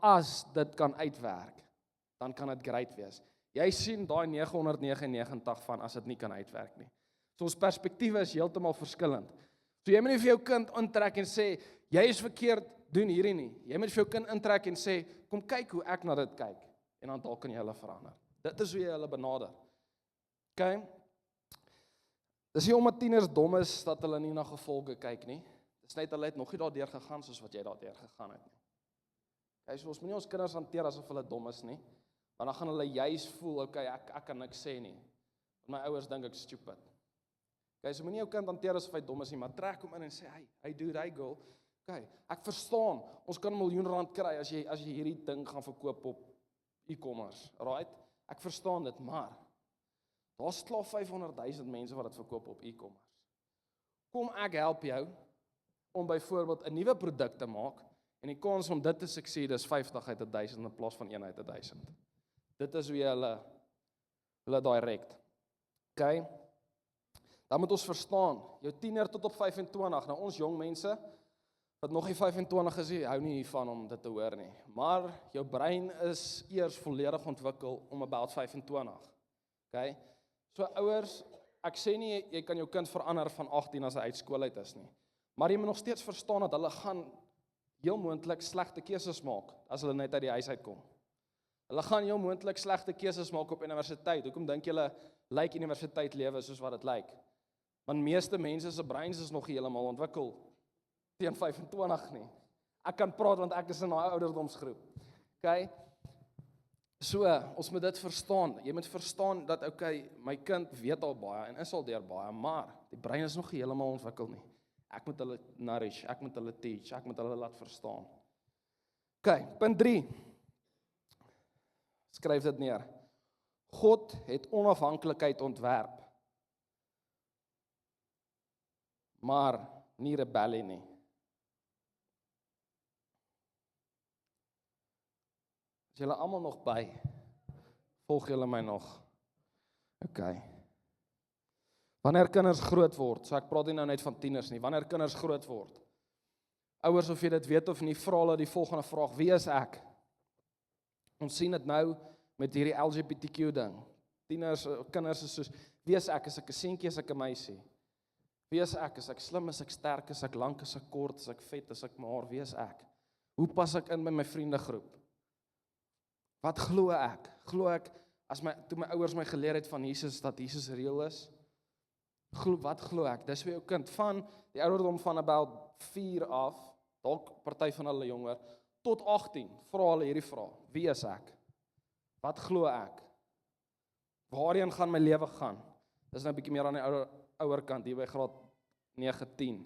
as dit kan uitwerk, dan kan dit great wees. Jy sien daai 999 van as dit nie kan uitwerk nie. So ons perspektiewe is heeltemal verskillend. So jy moet nie vir jou kind intrek en sê, jy is verkeerd, doen hierdie nie. Jy moet vir jou kind intrek en sê, kom kyk hoe ek na dit kyk. En dan dalk kan jy hulle verander. Dit is hoe jy hulle benader. Okay? Dis nie omdat tieners dom is, dat hulle nie na gevolge kyk nie. Dis net hulle het nog nie daardeur gegaan, soos wat jy daardeur gegaan het nie. Okay, so ons moet nie ons kinders hanteer asof hulle dom is nie. Want dan gaan hulle juis voel, okay, ek kan niks sê nie. Want my ouers dink ek is stupid. Okay, so moenie jou kind hanteer asof hy dom is nie, maar trek hom in en sê, hey dude, hey girl, okay, ek verstaan, ons kan R1 miljoen kry as jy hierdie ding gaan verkoop op e-commerce, right? Ek verstaan dit, maar daar's klaar 500,000 mense wat dit verkoop op e-commerce. kom ek help jou om byvoorbeeld 'n nuwe produk te maak en die kans om dit te succeed is 50 uit 1000 in plaas van 1 uit 1000. Dit is hoe hulle direct. Okay? Dan moet ons verstaan, jou tiener tot op 25, nou ons jong mense, wat nog nie 25 is, hou nie hiervan om dit te hoor nie. Maar jou brein is eers volledig ontwikkel om about 25. Okay? So ouers, ek sê nie, jy kan jou kind verander van 18 as hy uit skool uit is nie. Maar jy moet nog steeds verstaan dat hulle gaan heel moontlik slegte keuses maak, as hulle net uit die huis uitkom. Hulle gaan heel moontlik slegte keuses maak op universiteit. Hoekom dink julle lyk universiteit lewe soos wat dit lyk? Want meeste mense se breins is nog nie heeltemal ontwikkel teen 25 nie. Ek kan praat want ek is in daai ouderdomsgroep. Okay? So, ons moet dit verstaan. Jy moet verstaan dat okay, my kind weet al baie en is al deur baie, maar die brein is nog nie heeltemal ontwikkel nie. Ek moet hulle nourish, ek moet hulle teach, ek moet hulle laat verstaan. Okay, punt 3. Skryf dit neer. God het onafhanklikheid ontwerp, maar nie rebellie nie. Is julle almal nog by? Volg julle my nog? Okay. Wanneer kinders groot word, so ek praat nie nou net van tieners nie, wanneer kinders groot word, ouers of jy dit weet of nie, vra hulle die volgende vraag, wie is ek? Ons sien dit nou met hierdie LGBTQ ding. Tieners, kinders is soos, wie is ek? Is ek 'n seentjie, is ek 'n meisie? Wie is ek? Is ek slim, is ek sterk, is ek lank, is ek kort, is ek vet, is ek maar, wie is ek? Hoe pas ek in by my vriendegroep? Wat glo ek? Glo ek, toe my ouers my geleer het van Jesus, dat Jesus reël is? Wat glo ek? Dis vir jou kind, van die ouderdom van about 4 af, dalk party van hulle jonger, tot 18, vra hulle hierdie vraag, wie is ek? Wat glo ek? Waarheen gaan my lewe gaan? Dis nou 'n bietjie meer aan die ouer kant, hier by graad 9, 10.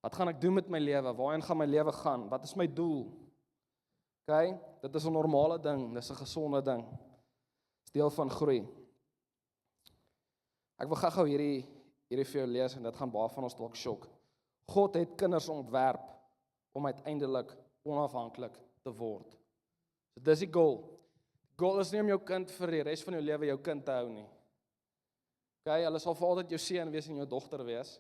Wat gaan ek doen met my lewe? Waarheen gaan my lewe gaan? Wat is my doel? Okay? Dit is 'n normale ding, dis 'n gesonde ding. Dis deel van groei. Ek wil gou hierdie vir jou lees en dit gaan baie van ons dalk sjok. God het kinders ontwerp om uiteindelik onafhanklik te word. So dis die goal. Goal is nie om jou kind vir die res van jou lewe jou kind te hou nie. Okay, hulle sal vir altyd jou seun wees en jou dogter wees,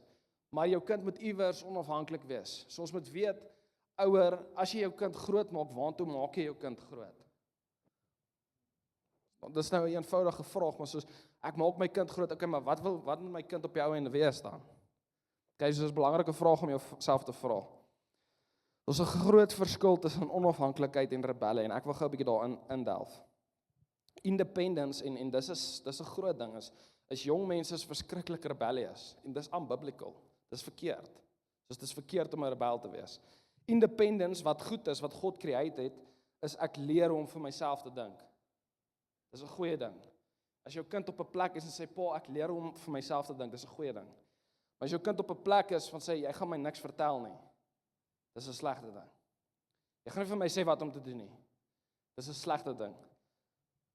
maar jou kind moet iewers onafhanklik wees. So ons moet weet, ouer, as jy jou kind groot maak, waartoe maak jy jou kind groot? Want dis nou 'n eenvoudige vraag, maar soos, ek maak my kind groot, okay, maar wat moet my kind op jou einde wees dan? Okay, so dis 'n belangrike vraag om jouself te vra. Daar's 'n groot verskil tussen onafhanklikheid en rebellie, en ek wil gou 'n bietjie daarin indelf. Independence, en dis 'n groot ding, is jong mense is verskriklik rebellious, en dis unbiblical, dis verkeerd. Dus dis verkeerd om 'n rebel te wees. Independence, wat goed is, wat God create het, is ek leer om vir myself te dink. Dis 'n goeie ding. As jou kind op 'n plek is en sê, pa, ek leer om vir myself te dink, dis 'n goeie ding. Maar as jou kind op 'n plek is van sê, jy gaan my niks vertel nie, dis 'n slegte ding. Jy gaan nie vir my sê wat om te doen nie. Dis 'n slegte ding.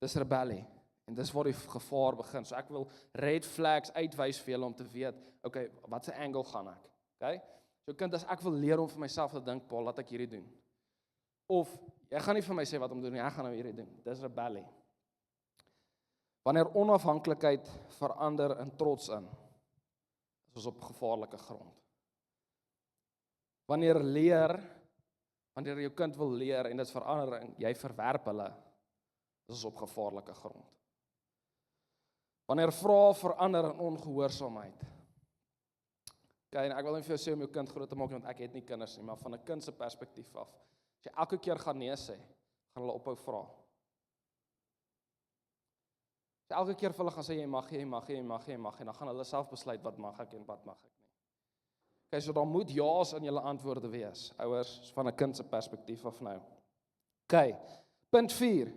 Dis rebellie. En dis waar die gevaar begin. So ek wil red flags uitwys vir julle om te weet, okay, wat se angle gaan ek? Okay? So kind, as ek wil leer om vir myself te dink, Paul, laat ek hierdie doen. Of, jy gaan nie vir my sê wat om te doen nie, ek gaan nou hierdie doen. Dis rebellie. Wanneer onafhanklikheid verander in trots in, is ons op gevaarlike grond. Wanneer jou kind wil leer en dit verander en jy verwerp hulle, is ons op gevaarlike grond. Wanneer vrae verander in ongehoorsaamheid. Okay, en ek wil nie vir jou sê om jou kind groot te maak, want ek het nie kinders nie, maar van 'n kind se perspektief af. As jy elke keer gaan nee sê, gaan hulle ophou vra. As jy elke keer vir hulle gaan sê, jy mag, en dan gaan hulle self besluit wat mag ek en wat mag ek nie. Okay, so dan moet ja's in julle antwoorde wees, ouers, van 'n kind se perspektief af nou. Okay, punt 4.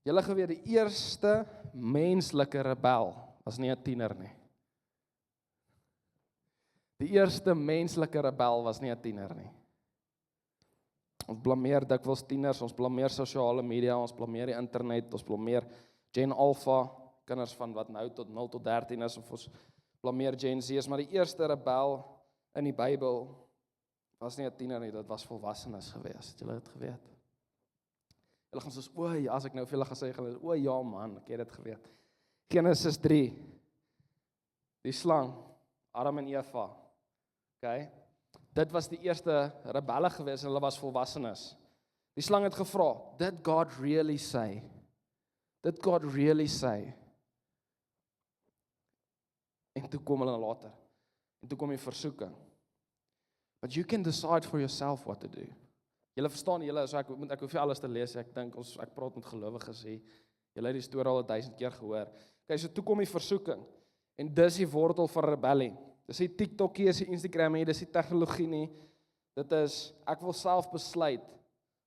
Julle geweet, die eerste menslike rebel was nie 'n tiener nie. Die eerste menslike rebel was nie 'n tiener nie. Ons blameer dikwels tieners, ons blameer sosiale media, ons blameer die internet, ons blameer Gen Alpha, kinders van wat nou tot 0 tot 13 is, of ons blameer Gen Z is, maar die eerste rebel in die Bybel was nie 'n tiener nie, dit was volwassenes gewees. Het julle dit geweet? Hulle gaan soos, oei, as ek nou vir julle gesê, hulle, o ja man, ek het dit geweet. Genesis 3, die slang, Adam en Eva, okay? Dit was die eerste rebelle gewees en hulle was volwassenes. Die slang het gevra, did God really say? Did God really say? En toe kom hulle later. En toe kom die versoeking. But you can decide for yourself what to do. Julle verstaan, julle, so ek hoef nie alles te lees, ek dink ek praat met gelowiges hier. Julle het die storie al 1000 keer gehoor. Okay, so toe kom die versoeking. En dis die wortel van rebellie. Dis nie TikTok nie, dis nie Instagram nie, dis nie tegnologie nie. Dit is, ek wil self besluit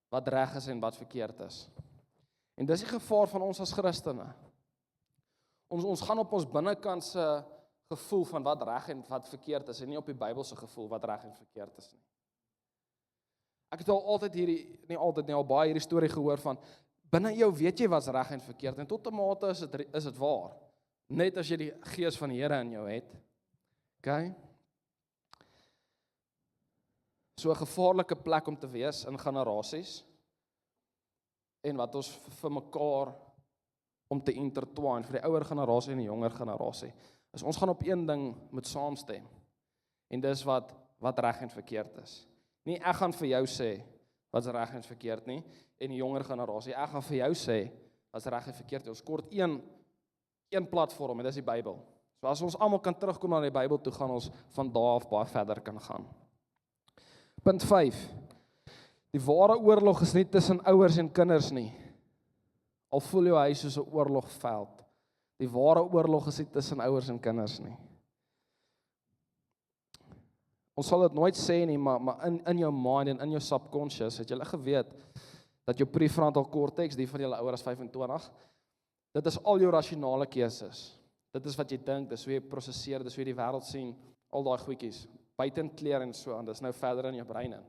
wat reg is en wat verkeerd is. En dis die gevaar van ons as Christene. Ons gaan op ons binnekantse gevoel van wat reg en wat verkeerd is, en nie op die Bybelse gevoel wat reg en verkeerd is nie. Ek het al altyd al baie hierdie storie gehoor van, binne jou weet jy wat's reg en verkeerd, en tot 'n mate is dit waar. Net as jy die gees van die Here in jou het. Okay? So 'n gevaarlike plek om te wees in generasies, en wat ons vir mekaar om te intertwine, vir die ouer generasie en die jonger generasie, is ons gaan op een ding moet saamstem, en dis wat reg en verkeerd is. Nie ek gaan vir jou sê wat's reg en verkeerd nie, en die jonger generasie, ek gaan vir jou sê wat's reg en verkeerd. Ons kort een platform, en dis die Bybel. So as ons almal kan terugkom na die Bybel toe, gaan ons van daar af baie verder kan gaan. Punt 5. Die ware oorlog is nie tussen ouers en kinders nie. Al voel jou huis soos 'n oorlogveld. Die ware oorlog is nie tussen ouers en kinders nie. Ons sal dit nooit sê nie, maar in jou mind en in jou subconscious, het jy geweet, dat jou prefrontal cortex, die van julle ouer as 25, dit is al jou rasionele keuses. Dit is wat jy dink, dis hoe jy prosesseer, dis hoe jy die wêreld sien, al daai goedjies, buitenkleer en so aan, dis nou verder in jou brein in.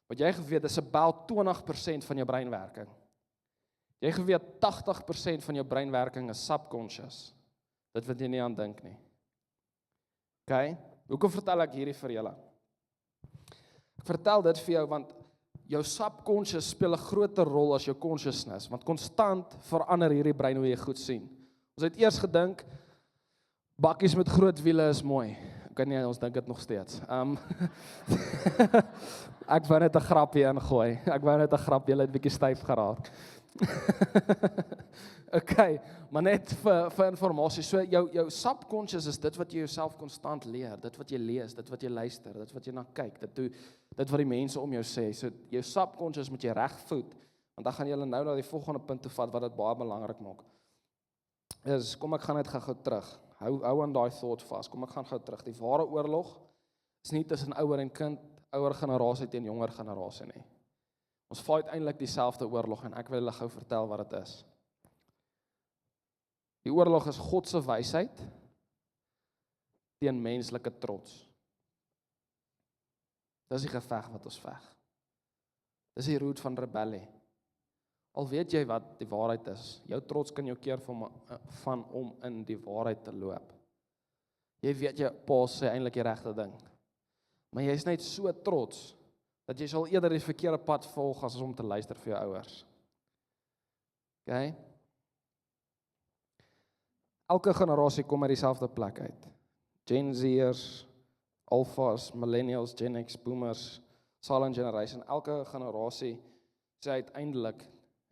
Wat jy geweet, is about 20% van jou breinwerking. Jy geweet, 80% van jou breinwerking is subconscious. Dit wat jy nie aan dink nie. Okay? Hoekom vertel ek hierdie vir julle? Ek vertel dit vir jou, want jou subconscious speel 'n groter rol as jou consciousness, want konstant verander hierdie brein hoe jy goed sien. Ons het eers gedink, bakkies met groot wiele is mooi. Okay, nee, ons dink dit nog steeds. Ek wou net 'n grapie ingooi. Julle het bietjie styf geraak. Okay, maar net vir informasie, so jou subconscious is dit wat jy jouself konstant leer, dit wat jy lees, dit wat jy luister, dit wat jy na kyk, dit wat die mense om jou sê. So jou subconscious moet jy regvoed, want dan gaan jy nou na die volgende punt toe vat wat dit baie belangrik maak. Kom ek gaan net gou terug. Hou aan daai thought vas. Kom ek gaan gou terug. Die ware oorlog is nie tussen ouer en kind, ouer generasie teen jonger generasie nie. Ons fight eintlik dieselfde oorlog en ek wil julle gou vertel wat dit is. Die oorlog is God se wysheid teen menslike trots. Dis die geveg wat ons veg. Dis die root van rebellie. Al weet jy wat die waarheid is, jou trots kan jou keer van om in die waarheid te loop. Jy weet jy pa sê eintlik die regte ding. Maar jy is net so trots dat jy sal eerder die verkeerde pad volg as om te luister vir jou ouers. Okay? Elke generasie kom uit dieselfde plek uit. Gen Z'ers, Alphas, Millennials, Gen X, Boomers, Silent Generation. Elke generasie sê uiteindelik,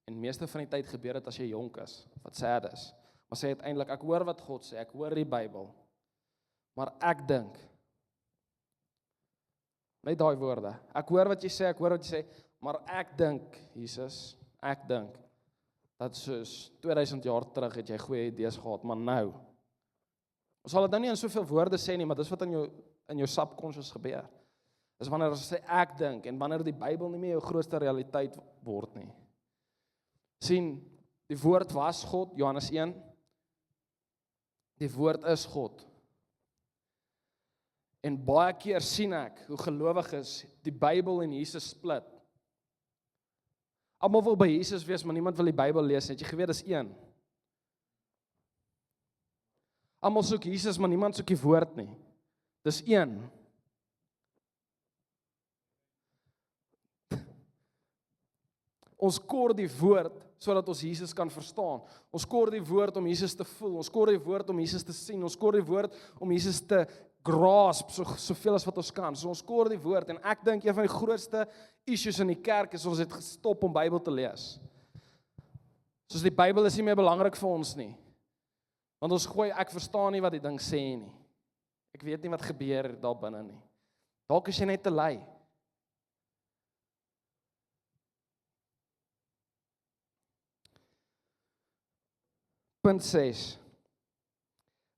en meeste van die tyd gebeur dit as jy jonk is, wat sad is, maar sê uiteindelik, ek hoor wat God sê, ek hoor die Bybel, maar ek dink, net daai woorde, ek hoor wat jy sê, maar ek dink, Jesus, ek dink, dat soos 2000 jaar terug het jy goeie idees gehad, maar nou, ons sal dit nou nie in soveel woorde sê nie, maar dis wat in jou subconscious gebeur, is wanneer ons sê ek dink, en wanneer die Bybel nie meer jou grootste realiteit word nie. Sien, die woord was God, Johannes 1, die woord is God. En baie keer sien ek, hoe gelowig is, die Bybel en Jesus split. Almal wil by Jesus wees, maar niemand wil die Bybel lees, het jy geweet, dis een. Almal soek Jesus, maar niemand soek die woord nie. Dis een. Ons kort die woord sodat ons Jesus kan verstaan. Ons kort die woord om Jesus te voel. Ons kort die woord om Jesus te sien. Ons kort die woord om Jesus te grasp soveel as wat ons kan. So ons kort die woord en ek dink een van die grootste issues in die kerk is ons het gestop om Bybel te lees. Soos die Bybel is nie meer belangrik vir ons nie. Want ons gooi ek verstaan nie wat die ding sê nie. Ek weet nie wat gebeur daar binne nie. Dalk is jy net te lui. Punt 6.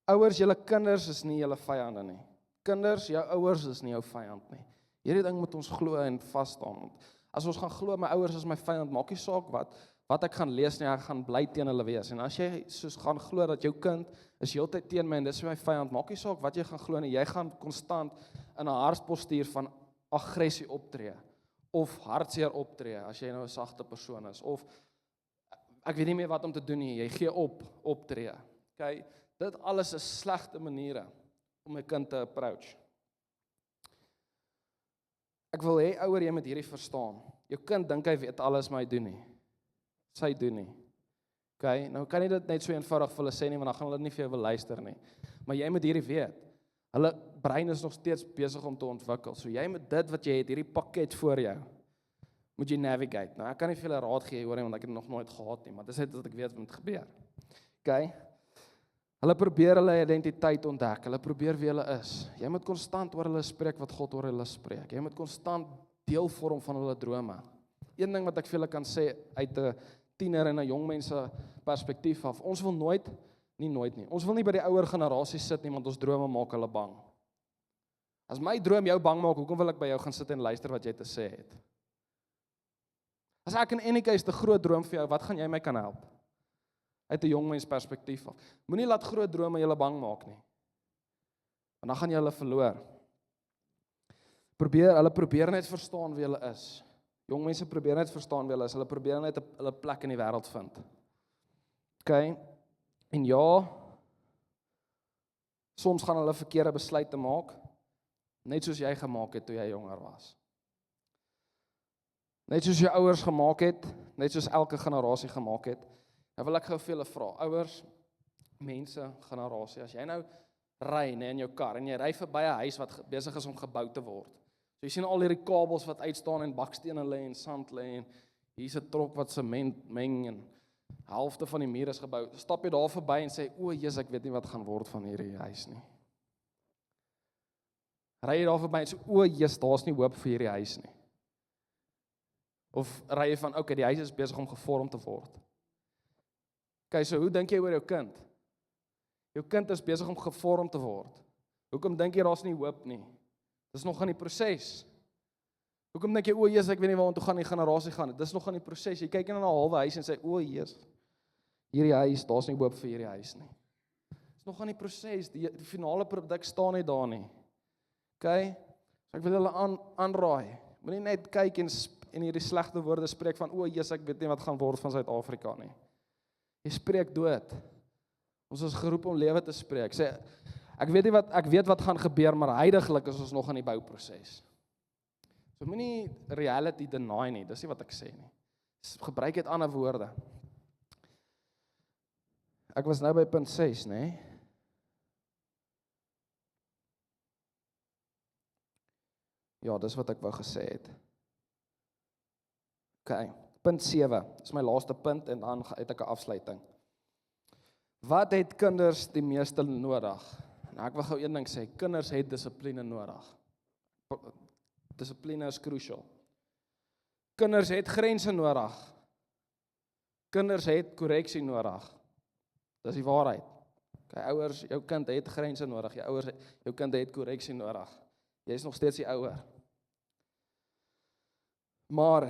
Ouers, julle kinders is nie julle vyande nie. Kinders, jou ouers is nie jou vyand nie. Hierdie ding moet ons glo en vas staan. As ons gaan glo my ouers is my vyand, maak nie saak wat ek gaan lees nie, ek gaan bly teen hulle wees. En as jy soos gaan glo dat jou kind is heeltyd teen my en dis my vyand, maak nie saak wat jy gaan glo nie, jy gaan konstant in 'n hartspostuur van aggressie optree of hartseer optree as jy nou 'n sagte persoon is of ek weet nie meer wat om te doen nie, jy gee optree. Okay, dit alles is slegte maniere om 'n kind te approach. Ek wil hê ouer jy moet hierdie verstaan. Jou kind dink hy weet alles, maar hy doen nie. Sy doen nie. Okay, nou kan jy dit net so eenvoudig vir hulle sê nie, want dan gaan hulle nie vir jou wil luister nie. Maar jy moet hierdie weet. Hulle brein is nog steeds besig om te ontwikkel. So jy moet dit wat jy het, hierdie pakket voor jou, moet jy navigate. Nou ek kan nie vir julle raad gee hoor nie, want ek het dit nog nooit gehad nie, maar dis net wat ek weet wat moet gebeur. Okay? Hulle probeer hulle identiteit ontdek. Hulle probeer wie hulle is. Jy moet konstant oor hulle spreek wat God oor hulle spreek. Jy moet konstant deel vorm van hulle drome. Een ding wat ek vir julle kan sê uit 'n tiener en 'n jong mense perspektief af. Ons wil nooit nie. Ons wil nie by die ouer generasie sit nie, want ons drome maak hulle bang. As my droom jou bang maak, hoekom wil ek by jou gaan sit en luister wat jy te sê het? As ek in any case 'n groot droom vir jou, wat gaan jy my kan help? Uit 'n jong mens perspektief af. Moenie laat groot drome julle bang maak nie. Want dan gaan jy hulle verloor. Hulle probeer net verstaan wie hulle is. Jong mense probeer net verstaan wie hulle is. Hulle probeer net hulle plek in die wêreld vind. Okay? En ja, soms gaan hulle verkeerde besluite maak, net soos jy gemaak het toe jy jonger was. Net soos jou ouers gemaak het, net soos elke generasie gemaak het. Nou wil ek gou vir julle vra, ouers, mense, generasie, as jy nou ry in jou kar en jy ry verby 'n huis wat besig is om gebou te word. So jy sien al hierdie kabels wat uitstaan en bakstene lê en sand lê en hier's 'n trok wat sement meng en helfte van die muur is gebou. Stap jy daar verby en sê, "O, Jesus, ek weet nie wat gaan word van hierdie huis nie." Ry jy daar verby en sê, "O, Jesus, daar's nie hoop vir hierdie huis nie." Of ry jy van, "Okay, die huis is besig om gevorm te word." Okay, so hoe dink jy oor jou kind? Jou kind is besig om gevorm te word. Hoekom dink jy daar's nie hoop nie? Dis nog aan die proses. Hoekom dink jy, "O, Jesus, ek weet nie waartoe gaan die generasie gaan." Dis nog aan die proses. Jy kyk in 'n halwe huis en sê, "O, Jesus, hierdie huis, daar's nie hoop vir hierdie huis nie." Dis nog aan die proses. Die finale produk staan nie daar nie. Okay? So ek wil julle aanraai. Moenie net kyk en hierdie slegte woorde spreek van, "O, Jesus, ek weet nie wat gaan word van Suid-Afrika nie." Jy spreek dood. Ons is geroep om lewe te spreek. Sê, ek weet wat gaan gebeur, maar huidiglik is ons nog in die bouproses. So moenie reality deny nie, dis nie wat ek sê nie. Gebruik dit ander woorde. Ek was nou by punt 6, nê? Ja, dis wat ek wou gesê het. Okay, punt 7, dis my laaste punt en dan het ek 'n afsluiting. Wat het kinders die meeste nodig? Nou ek wil gou een ding sê, kinders het dissipline nodig. Dissipline is crucial. Kinders het grense nodig. Kinders het korreksie nodig. Dis die waarheid. Okay, ouers, jou kind het grense nodig. Jou kind het korreksie nodig. Jy is nog steeds die ouer. Maar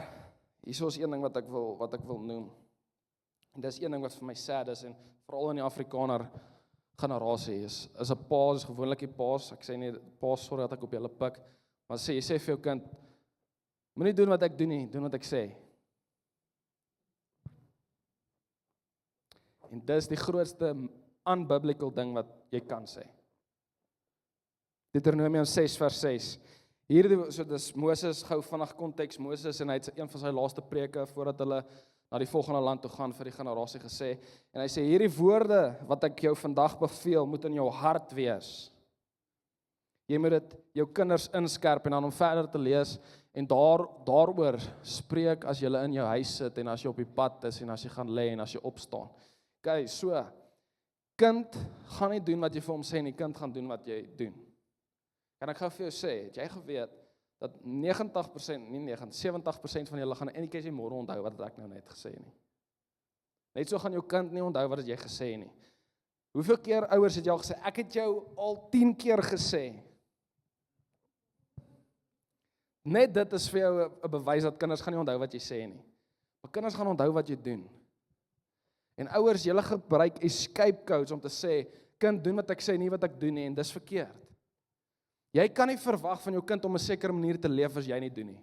hier is een ding wat ek wil noem. En dis een ding wat vir my sad is en veral in die Afrikaner generasie is 'n pa, is gewoonlik die pa's. Ek sê nie pa's, sorry dat ek op julle pik, maar jy sê vir jou kind, moenie doen wat ek doen nie, doen wat ek sê. En dis die grootste unbiblical ding wat jy kan sê. Deuteronomium 6 vers 6. Hierdie, so dis Moses, gou vinnig konteks, Moses en hy het een van sy laaste preke voordat hulle na die volgende land toe gaan vir die generasie gesê, en hy sê, hierdie woorde wat ek jou vandag beveel, moet in jou hart wees. Jy moet dit jou kinders inskerp en dan om verder te lees en daaroor spreek as jy in jou huis sit en as jy op die pad is en as jy gaan lê en as jy opstaan. Okay, so, kind gaan nie doen wat jy vir hom sê nie, kind gaan doen wat jy doen. Kan ek gou vir jou sê, het jy geweet dat 90%, nie 90, 70% van julle gaan enetjie as jy môre onthou wat ek nou net gesê nie. Net so gaan jou kind nie onthou wat jy gesê nie. Hoeveel keer ouers het jy al gesê, ek het jou al 10 keer gesê. Net dit is vir jou 'n bewys dat kinders gaan nie onthou wat jy sê nie. Maar kinders gaan onthou wat jy doen. En ouers, julle gebruik escape codes om te sê, kind, doen wat ek sê, nie wat ek doen nie, en dis verkeerd. Jy kan nie verwag van jou kind om 'n sekere manier te leef as jy nie doen nie.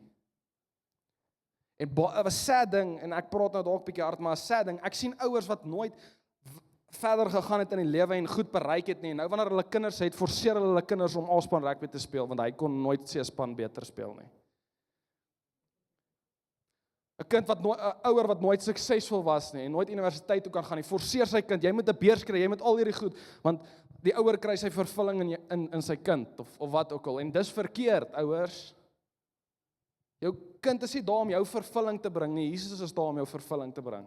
En 'n sad ding, en ek praat nou dalk bietjie hard, maar 'n sad ding, ek sien ouers wat nooit verder gegaan het in die lewe en goed bereik het nie. Nou wanneer hulle kinders het, forceer hulle kinders om A-span rugby te speel, want hy kon nooit C-span beter speel nie. 'n ouer wat nooit suksesvol was nie en nooit universiteit toe kan gaan nie, forceer sy kind, jy moet 'n beurs kry, jy moet al hierdie goed, want die ouer kry sy vervulling in sy kind of wat ook al. En dis verkeerd, ouers. Jou kind is nie daar om jou vervulling te bring nie. Jesus is daar om jou vervulling te bring.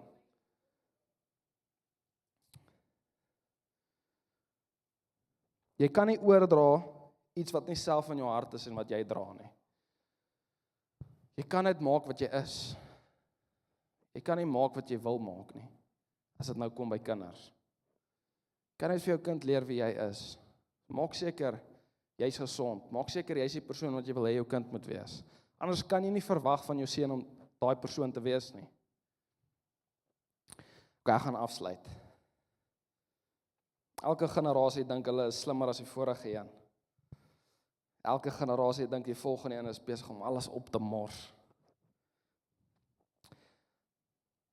Jy kan nie oordra iets wat nie self in jou hart is en wat jy dra nie. Jy kan net maak wat jy is. Jy kan nie maak wat jy wil maak nie, as dit nou kom by kinders. Kan net vir jou kind leer wie jy is. Maak seker, jy's gesond. Maak seker, jy's die persoon wat jy wil hê jou kind moet wees. Anders kan jy nie verwag van jou seun om daai persoon te wees nie. Ek gaan afsluit. Elke generasie dink hulle is slimmer as die vorige een. Elke generasie dink die volgende een is besig om alles op te mors.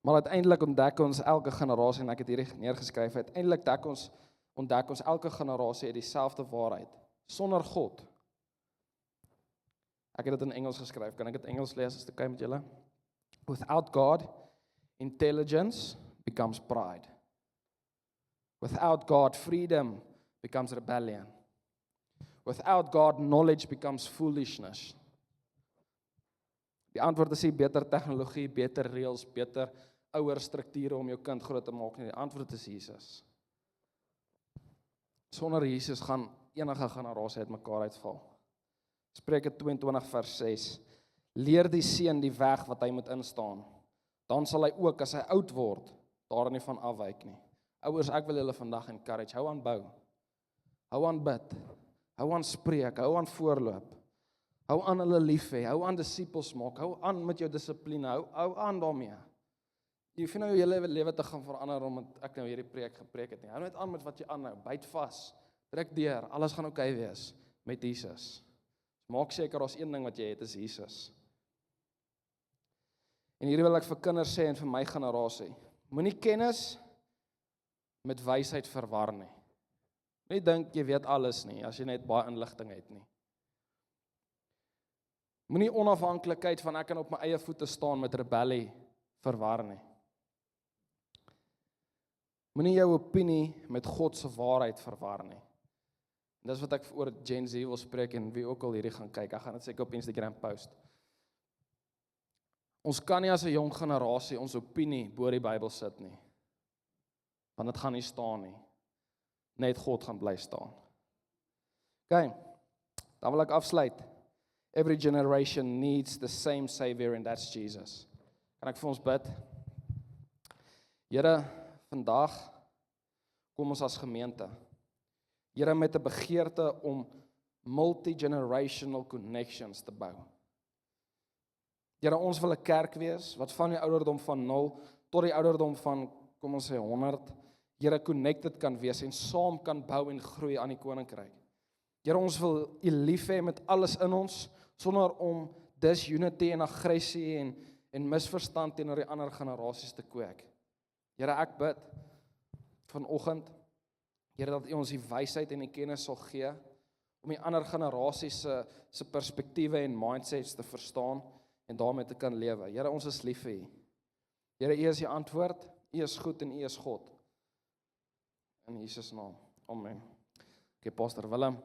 Maar uiteindelik ontdek ons elke generasie, en ek het hierdie neergeskryf, uiteindelik ontdek ons elke generasie het dieselfde waarheid, sonder God. Ek het dit in Engels geskryf, kan ek dit Engels lees as dit oukei met julle? Without God, intelligence becomes pride. Without God, freedom becomes rebellion. Without God, knowledge becomes foolishness. Die antwoord is nie beter tegnologie, beter reëls, beter ouer strukture om jou kind groot te maak nie. Die antwoord is Jesus. Sonder Jesus gaan enige generasie uitmekaar uitval. Spreuke 22 vers 6. Leer die seun die weg wat hy moet instaan. Dan sal hy ook as hy oud word, daar nie van afwyk nie. Ouers, ek wil julle vandag encourage, hou aan bou. Hou aan bid. Hou aan spreek, hou aan voorloop. Hou aan hulle lief hê, hou aan disippels maak, hou aan met jou dissipline, hou aan daarmee. Jy hoef nie nou jou hele lewe te gaan verander omdat ek nou hierdie preek gepreek het nie. Hou net aan met wat jy aanhou, byt vas, druk deur, alles gaan oukei wees met Jesus. Maak seker daar's een ding wat jy het, is Jesus. En hierdie wil ek vir kinders sê en vir my generasie. Moenie kennis met wysheid verwar nie. Moenie dink jy weet alles nie, as jy net baie inligting het nie. Moenie onafhanklikheid van ek kan op my eie voete staan met rebellie verwar nie. Moenie jou opinie met God se waarheid verwar nie. En dis wat ek oor Gen Z wil spreek en wie ook al hierdie gaan kyk, ek gaan dit seker op Instagram post. Ons kan nie as 'n jong generasie ons opinie bo die Bybel sit nie. Want dit gaan nie staan nie. Net God gaan bly staan. OK, dan wil ek afsluit. Every generation needs the same Savior and that's Jesus. Kan ek vir ons bid? Here, vandag kom ons as gemeente. Here, met 'n begeerte om multi-generational connections te bou. Here, ons wil 'n kerk wees wat van die ouderdom van 0 tot die ouderdom van, kom ons sê 100, Here, connected kan wees en saam kan bou en groei aan die koninkryk. Here, ons wil U lief hê met alles in ons, sonder om disunity en aggressie en misverstand teenoor die ander generasies te kweek. Here, ek bid vanoggend Here, dat U ons die wysheid en die kennis sal gee om die ander generasies se perspektiewe en mindsets te verstaan en daarmee te kan lewe. Here, ons is lief vir U. Here, U is die antwoord, U is goed en U is God. In Jesus naam. Amen. Okay, Pastor Willem.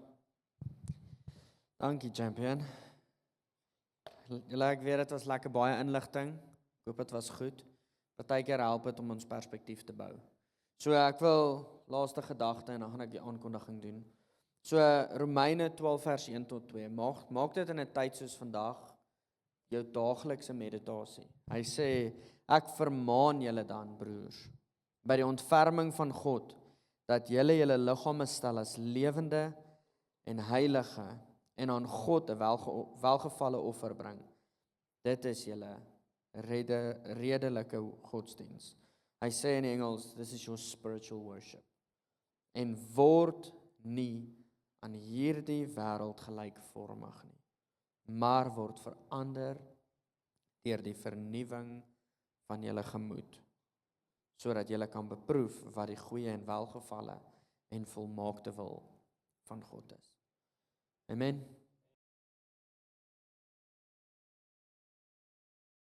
Dankie, champion. Ek weet dit was lekker baie inligting. Ek hoop dit was goed. Partykeer help dit om ons perspektief te bou. So ek wil laaste gedagte en dan gaan ek die aankondiging doen. So Romeine 12 vers 1 tot 2. Maak dit in 'n tyd soos vandag jou daaglikse meditasie. Hy sê, ek vermaan julle dan, broers, by die ontferming van God, dat julle julle liggame stel as lewende en heilige en aan God 'n welgevalle offer bring. Dit is julle redelike godsdiens. Hy sê in Engels, this is your spiritual worship. En word nie aan hierdie wêreld gelykvormig nie, maar word verander deur die vernuwing van julle gemoed, sodat julle kan beproef wat die goeie en welgevalle en volmaakte wil van God is. Amen.